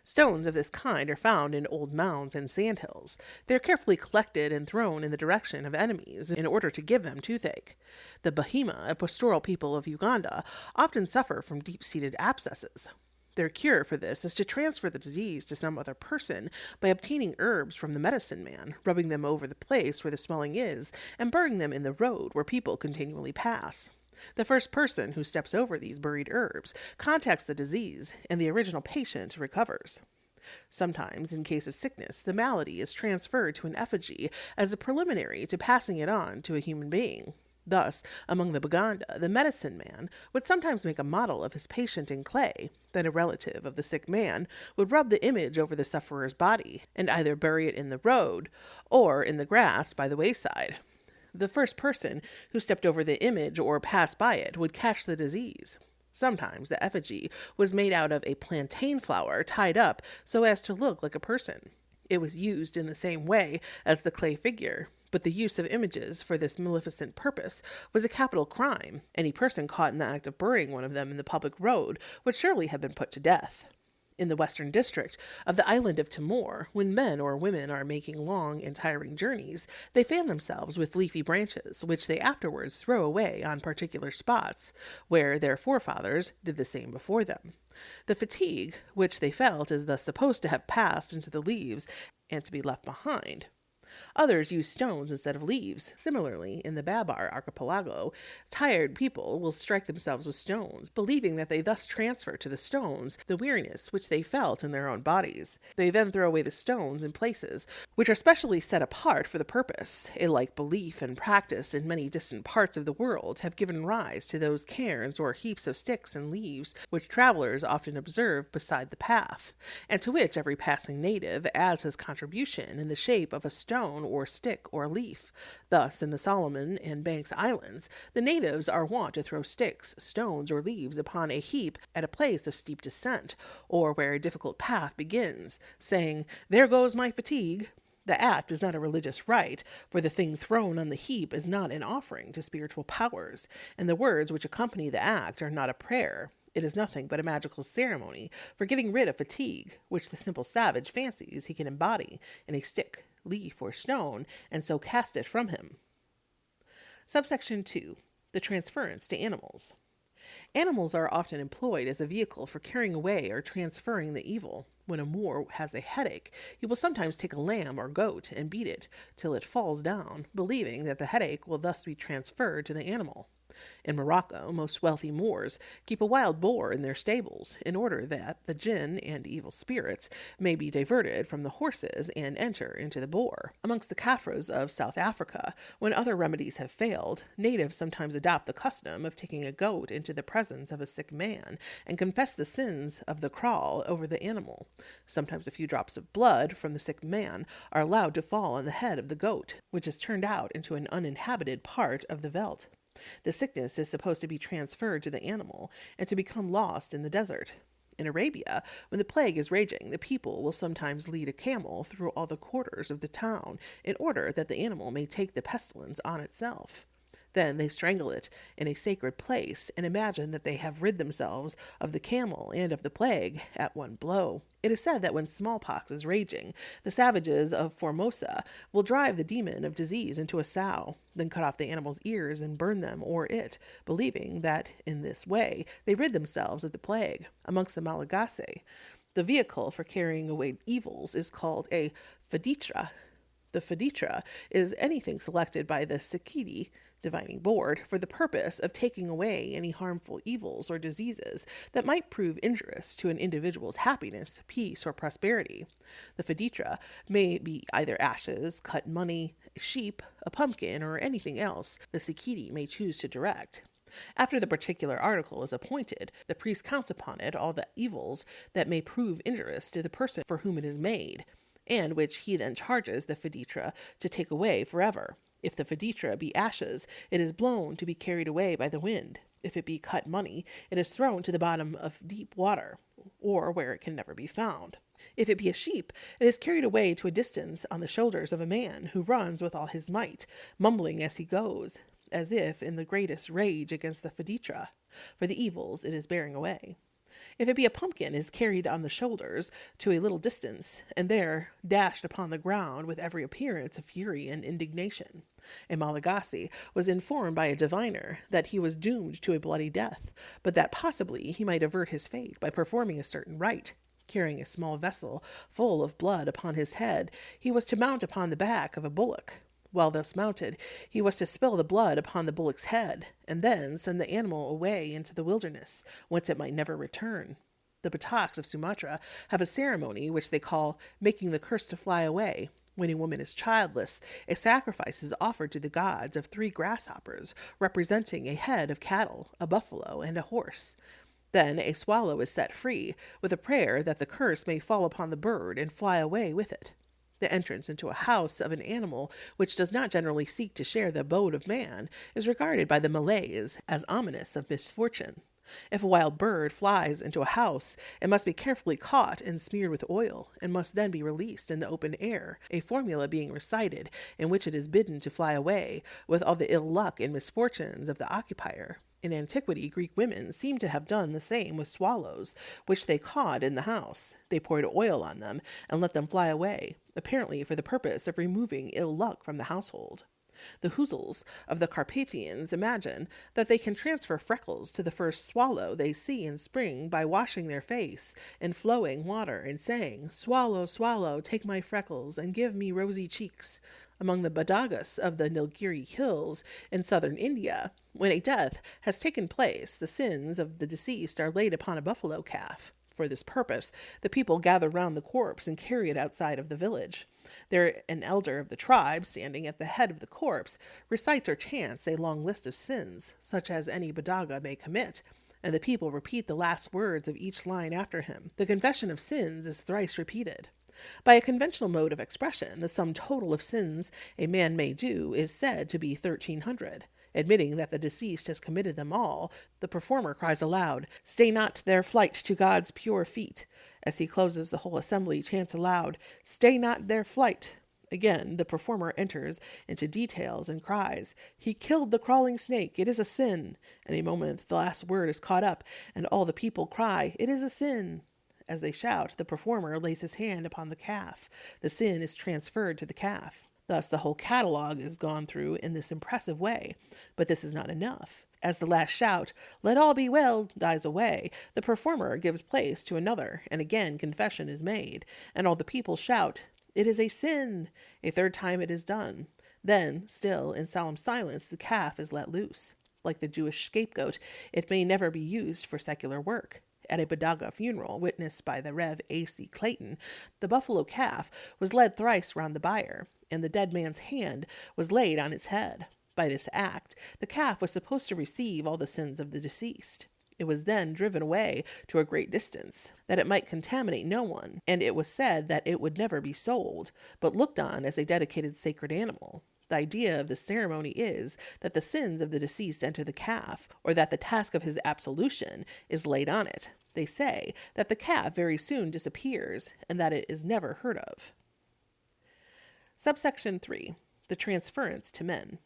Stones of this kind are found in old mounds and sandhills. They are carefully collected and thrown in the direction of enemies in order to give them toothache. The Bahima, a pastoral people of Uganda, often suffer from deep-seated abscesses. Their cure for this is to transfer the disease to some other person by obtaining herbs from the medicine man, rubbing them over the place where the swelling is, and burying them in the road where people continually pass. The first person who steps over these buried herbs contacts the disease, and the original patient recovers. Sometimes, in case of sickness, the malady is transferred to an effigy as a preliminary to passing it on to a human being. Thus, among the Baganda, the medicine man would sometimes make a model of his patient in clay, then a relative of the sick man would rub the image over the sufferer's body, and either bury it in the road or in the grass by the wayside. The first person who stepped over the image or passed by it would catch the disease. Sometimes the effigy was made out of a plantain flower tied up so as to look like a person. It was used in the same way as the clay figure, but the use of images for this maleficent purpose was a capital crime. Any person caught in the act of burying one of them in the public road would surely have been put to death. In the western district of the island of Timor, when men or women are making long and tiring journeys, they fan themselves with leafy branches, which they afterwards throw away on particular spots, where their forefathers did the same before them. The fatigue which they felt is thus supposed to have passed into the leaves and to be left behind. Others use stones instead of leaves. Similarly, in the Babar archipelago, tired people will strike themselves with stones, believing that they thus transfer to the stones the weariness which they felt in their own bodies. They then throw away the stones in places which are specially set apart for the purpose. A like belief and practice in many distant parts of the world have given rise to those cairns or heaps of sticks and leaves which travelers often observe beside the path, and to which every passing native adds his contribution in the shape of a stone or stick or leaf. Thus, in the Solomon and Banks Islands, the natives are wont to throw sticks, stones, or leaves upon a heap at a place of steep descent, or where a difficult path begins, saying, "There goes my fatigue." The act is not a religious rite, for the thing thrown on the heap is not an offering to spiritual powers, and the words which accompany the act are not a prayer. It is nothing but a magical ceremony for getting rid of fatigue, which the simple savage fancies he can embody in a stick, leaf, or stone, and so cast it from him. Subsection 2. The transference to animals. Animals are often employed as a vehicle for carrying away or transferring the evil. When a Moor has a headache, he will sometimes take a lamb or goat and beat it till it falls down, believing that the headache will thus be transferred to the animal. In Morocco, most wealthy Moors keep a wild boar in their stables in order that the jinn and evil spirits may be diverted from the horses and enter into the boar. Amongst the Kafras of South Africa, when other remedies have failed, natives sometimes adopt the custom of taking a goat into the presence of a sick man and confess the sins of the kraal over the animal. Sometimes a few drops of blood from the sick man are allowed to fall on the head of the goat, which is turned out into an uninhabited part of the veldt. The sickness is supposed to be transferred to the animal and to become lost in the desert. In Arabia, when the plague is raging, the people will sometimes lead a camel through all the quarters of the town in order that the animal may take the pestilence on itself. Then they strangle it in a sacred place and imagine that they have rid themselves of the camel and of the plague at one blow. It is said that when smallpox is raging, the savages of Formosa will drive the demon of disease into a sow, then cut off the animal's ears and burn them or it, believing that in this way they rid themselves of the plague. Amongst the Malagasy, the vehicle for carrying away evils is called a faditra. The faditra is anything selected by the Sekidi divining board for the purpose of taking away any harmful evils or diseases that might prove injurious to an individual's happiness, peace, or prosperity. The faditra may be either ashes, cut money, a sheep, a pumpkin, or anything else the Sekidi may choose to direct. After the particular article is appointed, the priest counts upon it all the evils that may prove injurious to the person for whom it is made, and which he then charges the faditra to take away forever. If the faditra be ashes, it is blown to be carried away by the wind. If it be cut money, it is thrown to the bottom of deep water, or where it can never be found. If it be a sheep, it is carried away to a distance on the shoulders of a man who runs with all his might, mumbling as he goes, as if in the greatest rage against the faditra, for the evils it is bearing away. If it be a pumpkin, it is carried on the shoulders to a little distance, and there dashed upon the ground with every appearance of fury and indignation. A Malagasy was informed by a diviner that he was doomed to a bloody death, but that possibly he might avert his fate by performing a certain rite. Carrying a small vessel full of blood upon his head, he was to mount upon the back of a bullock. While thus mounted, he was to spill the blood upon the bullock's head, and then send the animal away into the wilderness, whence it might never return. The Bataks of Sumatra have a ceremony which they call making the curse to fly away. When a woman is childless, a sacrifice is offered to the gods of 3 grasshoppers, representing a head of cattle, a buffalo, and a horse. Then a swallow is set free, with a prayer that the curse may fall upon the bird and fly away with it. The entrance into a house of an animal which does not generally seek to share the abode of man is regarded by the Malays as ominous of misfortune. If a wild bird flies into a house, it must be carefully caught and smeared with oil, and must then be released in the open air, a formula being recited in which it is bidden to fly away, with all the ill luck and misfortunes of the occupier. In antiquity, Greek women seem to have done the same with swallows, which they caught in the house. They poured oil on them and let them fly away, apparently for the purpose of removing ill luck from the household. The Huzels of the Carpathians imagine that they can transfer freckles to the first swallow they see in spring by washing their face in flowing water and saying, "Swallow, swallow, take my freckles and give me rosy cheeks." Among the Badagas of the Nilgiri Hills in southern India, when a death has taken place, the sins of the deceased are laid upon a buffalo calf. For this purpose, the people gather round the corpse and carry it outside of the village. There, an elder of the tribe, standing at the head of the corpse, recites or chants a long list of sins, such as any Badaga may commit, and the people repeat the last words of each line after him. The confession of sins is thrice repeated. By a conventional mode of expression, the sum total of sins a man may do is said to be 1,300. Admitting that the deceased has committed them all, the performer cries aloud, "Stay not their flight to God's pure feet." As he closes, the whole assembly chants aloud, "Stay not their flight." Again, the performer enters into details and cries, "He killed the crawling snake, it is a sin." In a moment, the last word is caught up, and all the people cry, "It is a sin." As they shout, the performer lays his hand upon the calf. The sin is transferred to the calf. Thus, the whole catalogue is gone through in this impressive way. But this is not enough. As the last shout, "Let all be well," dies away, the performer gives place to another, and again confession is made, and all the people shout, "It is a sin." A third time it is done. Then, still in solemn silence, the calf is let loose. Like the Jewish scapegoat, it may never be used for secular work. At a Badaga funeral witnessed by the Rev. A.C. Clayton, the buffalo calf was led thrice round the bier, and the dead man's hand was laid on its head. By this act, the calf was supposed to receive all the sins of the deceased. It was then driven away to a great distance, that it might contaminate no one, and it was said that it would never be sold, but looked on as a dedicated sacred animal. The idea of the ceremony is that the sins of the deceased enter the calf, or that the task of his absolution is laid on it. They say that the calf very soon disappears, and that it is never heard of. Subsection 3. The transference to men.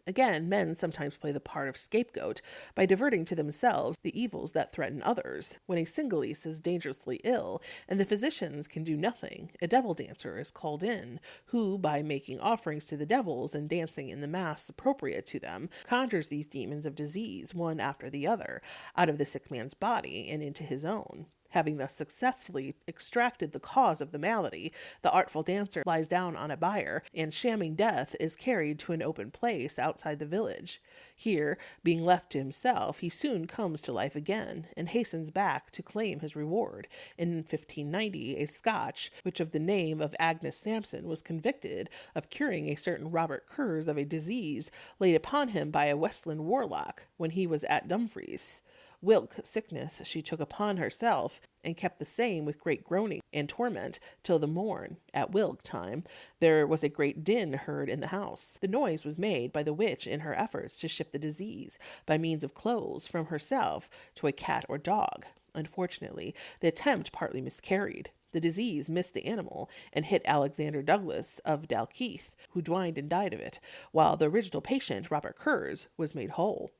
Again, men sometimes play the part of scapegoat by diverting to themselves the evils that threaten others. When a Cingalese is dangerously ill, and the physicians can do nothing, a devil dancer is called in, who, by making offerings to the devils and dancing in the mass appropriate to them, conjures these demons of disease, one after the other, out of the sick man's body and into his own. Having thus successfully extracted the cause of the malady, the artful dancer lies down on a bier, and shamming death is carried to an open place outside the village. Here, being left to himself, he soon comes to life again, and hastens back to claim his reward. In 1590, a Scotch, which of the name of Agnes Sampson, was convicted of curing a certain Robert Kerrs of a disease laid upon him by a Westland warlock, when he was at Dumfries. Whilk sickness she took upon herself, and kept the same with great groaning and torment till the morn. At Whilk time there was a great din heard in the house. The noise was made by the witch in her efforts to shift the disease, by means of clothes, from herself to a cat or dog. Unfortunately, the attempt partly miscarried. The disease missed the animal, and hit Alexander Douglas of Dalkeith, who dwined and died of it, while the original patient, Robert Kerrs, was made whole.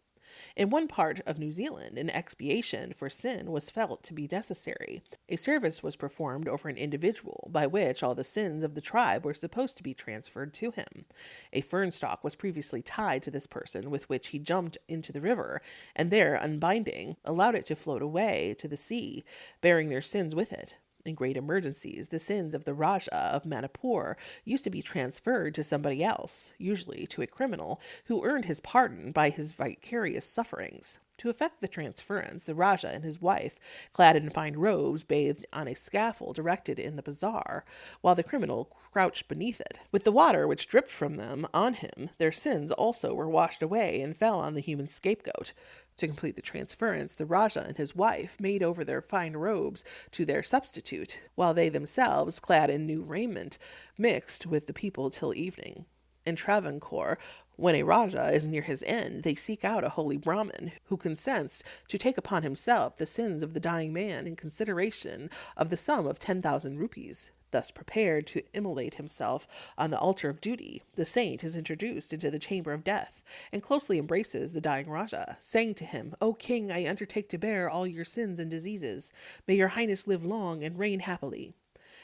In one part of New Zealand, an expiation for sin was felt to be necessary. A service was performed over an individual, by which all the sins of the tribe were supposed to be transferred to him. A fern stalk was previously tied to this person, with which he jumped into the river, and there, unbinding, allowed it to float away to the sea, bearing their sins with it. In great emergencies, the sins of the Rajah of Manipur used to be transferred to somebody else, usually to a criminal, who earned his pardon by his vicarious sufferings. To effect the transference, the Rajah and his wife, clad in fine robes, bathed on a scaffold erected in the bazaar, while the criminal crouched beneath it. With the water which dripped from them on him, their sins also were washed away and fell on the human scapegoat. To complete the transference, the Rajah and his wife made over their fine robes to their substitute, while they themselves, clad in new raiment, mixed with the people till evening. In Travancore, when a Rajah is near his end, they seek out a holy Brahmin, who consents to take upon himself the sins of the dying man in consideration of the sum of 10,000 rupees. Thus prepared to immolate himself on the altar of duty, the saint is introduced into the chamber of death, and closely embraces the dying Rajah, saying to him, "O king, I undertake to bear all your sins and diseases. May your highness live long and reign happily."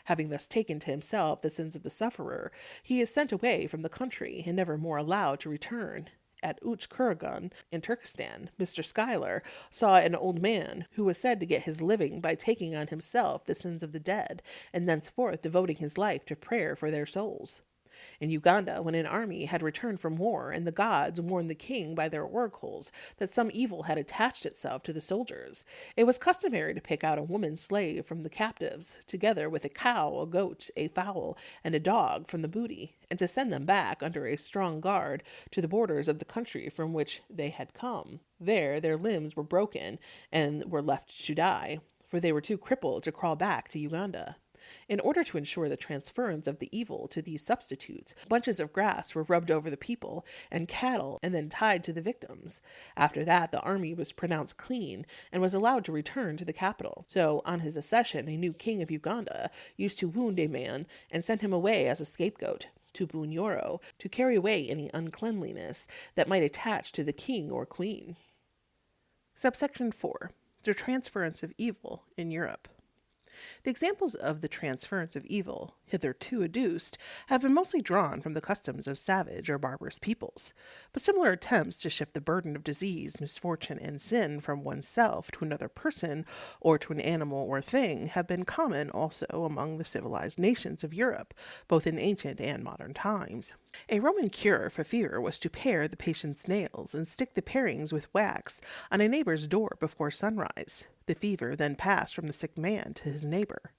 Having thus taken to himself the sins of the sufferer, he is sent away from the country, and never more allowed to return. At Uch Kurgan, in Turkestan, Mr. Schuyler saw an old man who was said to get his living by taking on himself the sins of the dead, and thenceforth devoting his life to prayer for their souls. In Uganda, when an army had returned from war, and the gods warned the king by their oracles that some evil had attached itself to the soldiers, it was customary to pick out a woman slave from the captives, together with a cow, a goat, a fowl, and a dog from the booty, and to send them back under a strong guard to the borders of the country from which they had come. There their limbs were broken and were left to die, for they were too crippled to crawl back to Uganda. In order to ensure the transference of the evil to these substitutes, bunches of grass were rubbed over the people and cattle and then tied to the victims. After that, the army was pronounced clean and was allowed to return to the capital. So, on his accession, a new king of Uganda used to wound a man and send him away as a scapegoat to Bunyoro to carry away any uncleanliness that might attach to the king or queen. Subsection 4. The transference of evil in Europe. The examples of the transference of evil, hitherto adduced, have been mostly drawn from the customs of savage or barbarous peoples, but similar attempts to shift the burden of disease, misfortune, and sin from oneself to another person or to an animal or thing have been common also among the civilized nations of Europe, both in ancient and modern times. A Roman cure for fever was to pare the patient's nails and stick the parings with wax on a neighbor's door before sunrise. The fever then passed from the sick man to his neighbor.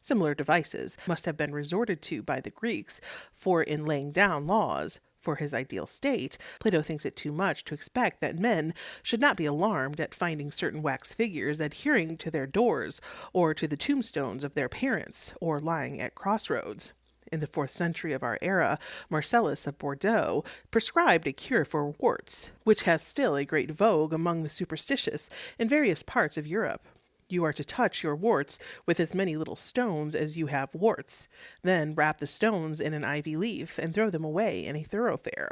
Similar devices must have been resorted to by the Greeks, for in laying down laws for his ideal state, Plato thinks it too much to expect that men should not be alarmed at finding certain wax figures adhering to their doors, or to the tombstones of their parents, or lying at crossroads. In the 4th century of our era, Marcellus of Bordeaux prescribed a cure for warts, which has still a great vogue among the superstitious in various parts of Europe. You are to touch your warts with as many little stones as you have warts. Then wrap the stones in an ivy leaf and throw them away in a thoroughfare.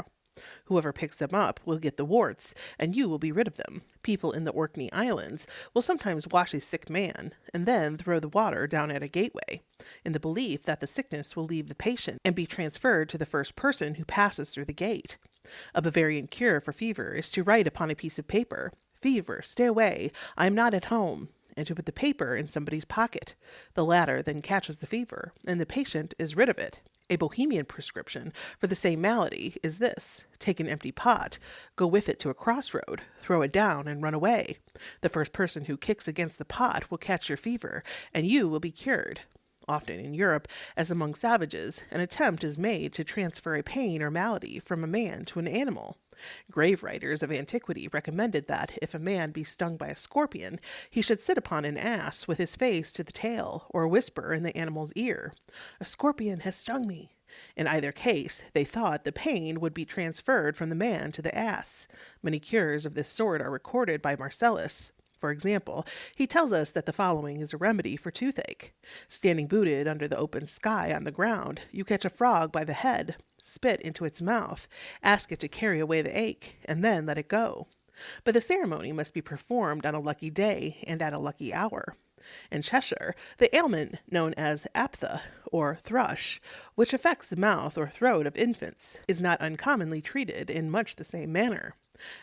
Whoever picks them up will get the warts, and you will be rid of them. People in the Orkney Islands will sometimes wash a sick man, and then throw the water down at a gateway, in the belief that the sickness will leave the patient and be transferred to the first person who passes through the gate. A Bavarian cure for fever is to write upon a piece of paper, "Fever, stay away, I am not at home," and to put the paper in somebody's pocket. The latter then catches the fever, and the patient is rid of it. A Bohemian prescription for the same malady is this: take an empty pot, go with it to a crossroad, throw it down, and run away. The first person who kicks against the pot will catch your fever, and you will be cured. Often in Europe, as among savages, an attempt is made to transfer a pain or malady from a man to an animal. Grave writers of antiquity recommended that, if a man be stung by a scorpion, he should sit upon an ass with his face to the tail, or whisper in the animal's ear, "A scorpion has stung me." In either case, they thought the pain would be transferred from the man to the ass. Many cures of this sort are recorded by Marcellus. For example, he tells us that the following is a remedy for toothache. Standing booted under the open sky on the ground, you catch a frog by the head, spit into its mouth, ask it to carry away the ache, and then let it go. But the ceremony must be performed on a lucky day and at a lucky hour. In Cheshire, the ailment known as aphtha, or thrush, which affects the mouth or throat of infants, is not uncommonly treated in much the same manner.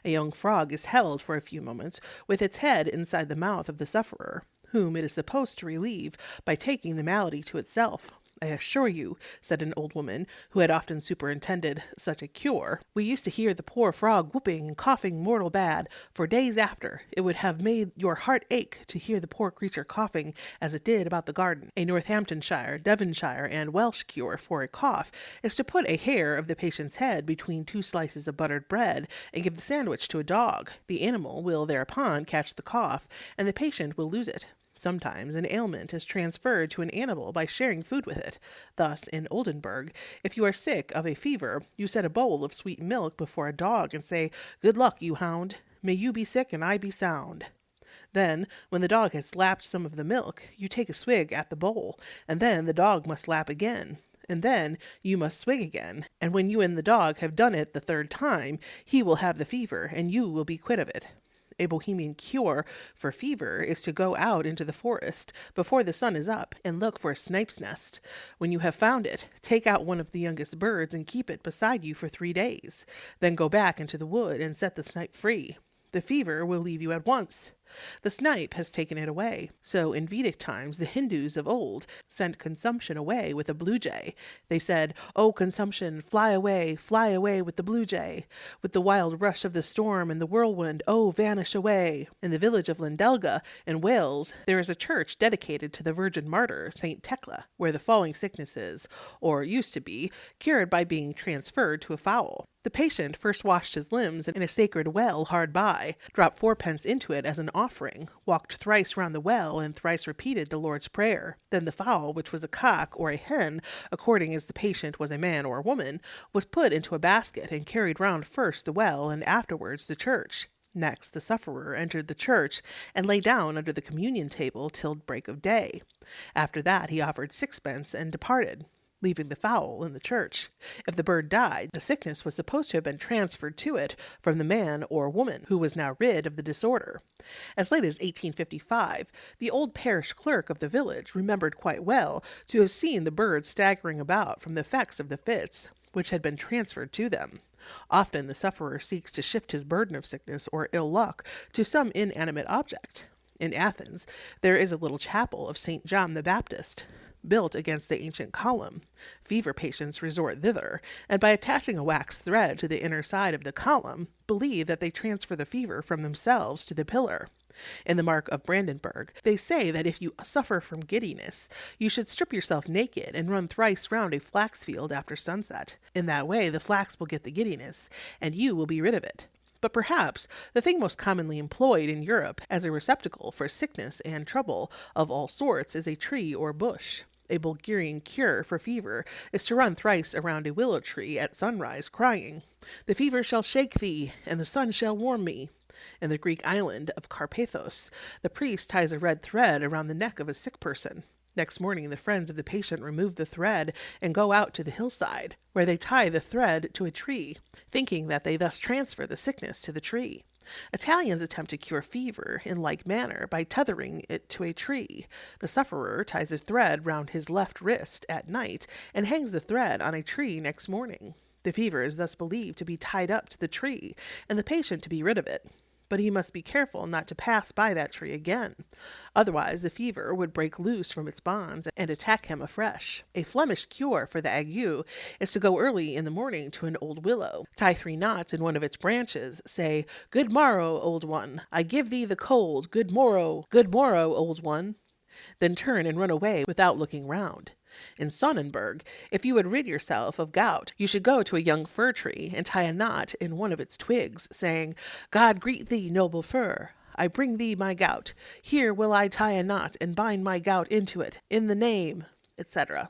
A young frog is held for a few moments with its head inside the mouth of the sufferer, whom it is supposed to relieve by taking the malady to itself. "I assure you," said an old woman who had often superintended such a cure, "we used to hear the poor frog whooping and coughing mortal bad for days after. It would have made your heart ache to hear the poor creature coughing as it did about the garden." A Northamptonshire, Devonshire, and Welsh cure for a cough is to put a hair of the patient's head between 2 slices of buttered bread and give the sandwich to a dog. The animal will thereupon catch the cough, and the patient will lose it. Sometimes an ailment is transferred to an animal by sharing food with it. Thus, in Oldenburg, if you are sick of a fever, you set a bowl of sweet milk before a dog and say, "Good luck, you hound. May you be sick and I be sound." Then, when the dog has lapped some of the milk, you take a swig at the bowl, and then the dog must lap again. And then you must swig again, and when you and the dog have done it the 3rd time, he will have the fever, and you will be quit of it. A Bohemian cure for fever is to go out into the forest before the sun is up and look for a snipe's nest. When you have found it, take out one of the youngest birds and keep it beside you for 3 days. Then go back into the wood and set the snipe free. The fever will leave you at once. The snipe has taken it away. So in Vedic times, the Hindus of old sent consumption away with a blue jay. They said, "O consumption, fly away with the blue jay. With the wild rush of the storm and the whirlwind, oh, vanish away." In the village of Llandelga, in Wales, there is a church dedicated to the Virgin Martyr, Saint Tecla, where the falling sickness is, or used to be, cured by being transferred to a fowl. The patient first washed his limbs in a sacred well hard by, dropped 4 pence into it as an offering, walked thrice round the well, and thrice repeated the Lord's Prayer. Then the fowl, which was a cock or a hen, according as the patient was a man or a woman, was put into a basket and carried round first the well and afterwards the church. Next, the sufferer entered the church and lay down under the communion table till break of day. After that he offered 6 pence and departed, leaving the fowl in the church. If the bird died, the sickness was supposed to have been transferred to it from the man or woman who was now rid of the disorder. As late as 1855, the old parish clerk of the village remembered quite well to have seen the birds staggering about from the effects of the fits which had been transferred to them. Often the sufferer seeks to shift his burden of sickness or ill luck to some inanimate object. In Athens, there is a little chapel of St. John the Baptist, built against the ancient column. Fever patients resort thither, and by attaching a wax thread to the inner side of the column, believe that they transfer the fever from themselves to the pillar. In the Mark of Brandenburg, they say that if you suffer from giddiness, you should strip yourself naked and run thrice round a flax field after sunset. In that way, the flax will get the giddiness, and you will be rid of it. But perhaps the thing most commonly employed in Europe as a receptacle for sickness and trouble of all sorts is a tree or bush. A Bulgarian cure for fever is to run thrice around a willow tree at sunrise, crying, "The fever shall shake thee, and the sun shall warm me." In the Greek island of Carpathos, the priest ties a red thread around the neck of a sick person. Next morning, the friends of the patient remove the thread and go out to the hillside, where they tie the thread to a tree, thinking that they thus transfer the sickness to the tree. Italians attempt to cure fever in like manner by tethering it to a tree. The sufferer ties a thread round his left wrist at night and hangs the thread on a tree next morning. The fever is thus believed to be tied up to the tree, and the patient to be rid of it. But he must be careful not to pass by that tree again. Otherwise, the fever would break loose from its bonds and attack him afresh. A Flemish cure for the ague is to go early in the morning to an old willow, tie 3 knots in one of its branches, say, "Good morrow, old one. I give thee the cold. Good morrow, old one." Then turn and run away without looking round. In Sonnenberg, if you would rid yourself of gout, you should go to a young fir tree and tie a knot in one of its twigs, saying, "God greet thee, noble fir. I bring thee my gout. Here will I tie a knot and bind my gout into it, in the name," etc.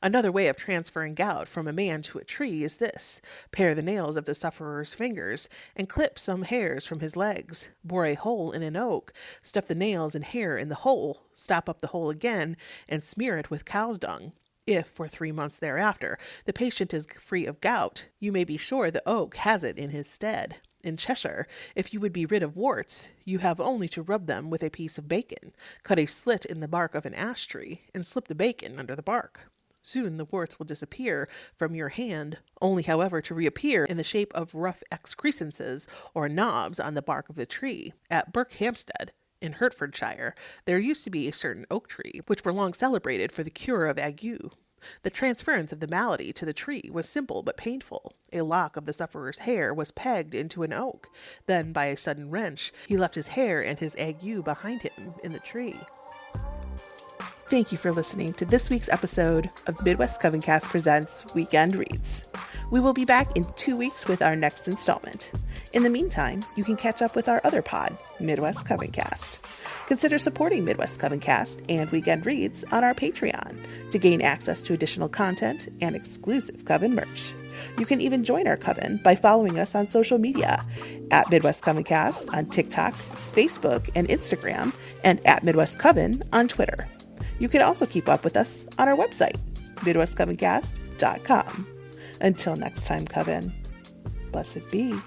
Another way of transferring gout from a man to a tree is this: pare the nails of the sufferer's fingers and clip some hairs from his legs. Bore a hole in an oak, stuff the nails and hair in the hole, stop up the hole again, and smear it with cow's dung. If, for 3 months thereafter, the patient is free of gout, you may be sure the oak has it in his stead. In Cheshire, if you would be rid of warts, you have only to rub them with a piece of bacon, cut a slit in the bark of an ash tree, and slip the bacon under the bark. Soon the warts will disappear from your hand, only however to reappear in the shape of rough excrescences or knobs on the bark of the tree. At Berkhamsted, in Hertfordshire, there used to be a certain oak tree, which were long celebrated for the cure of ague. The transference of the malady to the tree was simple but painful. A lock of the sufferer's hair was pegged into an oak. Then, by a sudden wrench, he left his hair and his ague behind him in the tree. Thank you for listening to this week's episode of Midwest Covencast Presents Weekend Reads. We will be back in 2 weeks with our next installment. In the meantime, you can catch up with our other pod, Midwest Covencast. Consider supporting Midwest Covencast and Weekend Reads on our Patreon to gain access to additional content and exclusive Coven merch. You can even join our Coven by following us on social media at Midwest Covencast on TikTok, Facebook, and Instagram, and at Midwest Coven on Twitter. You can also keep up with us on our website, MidwestCovencast.com. Until next time, Coven, blessed be.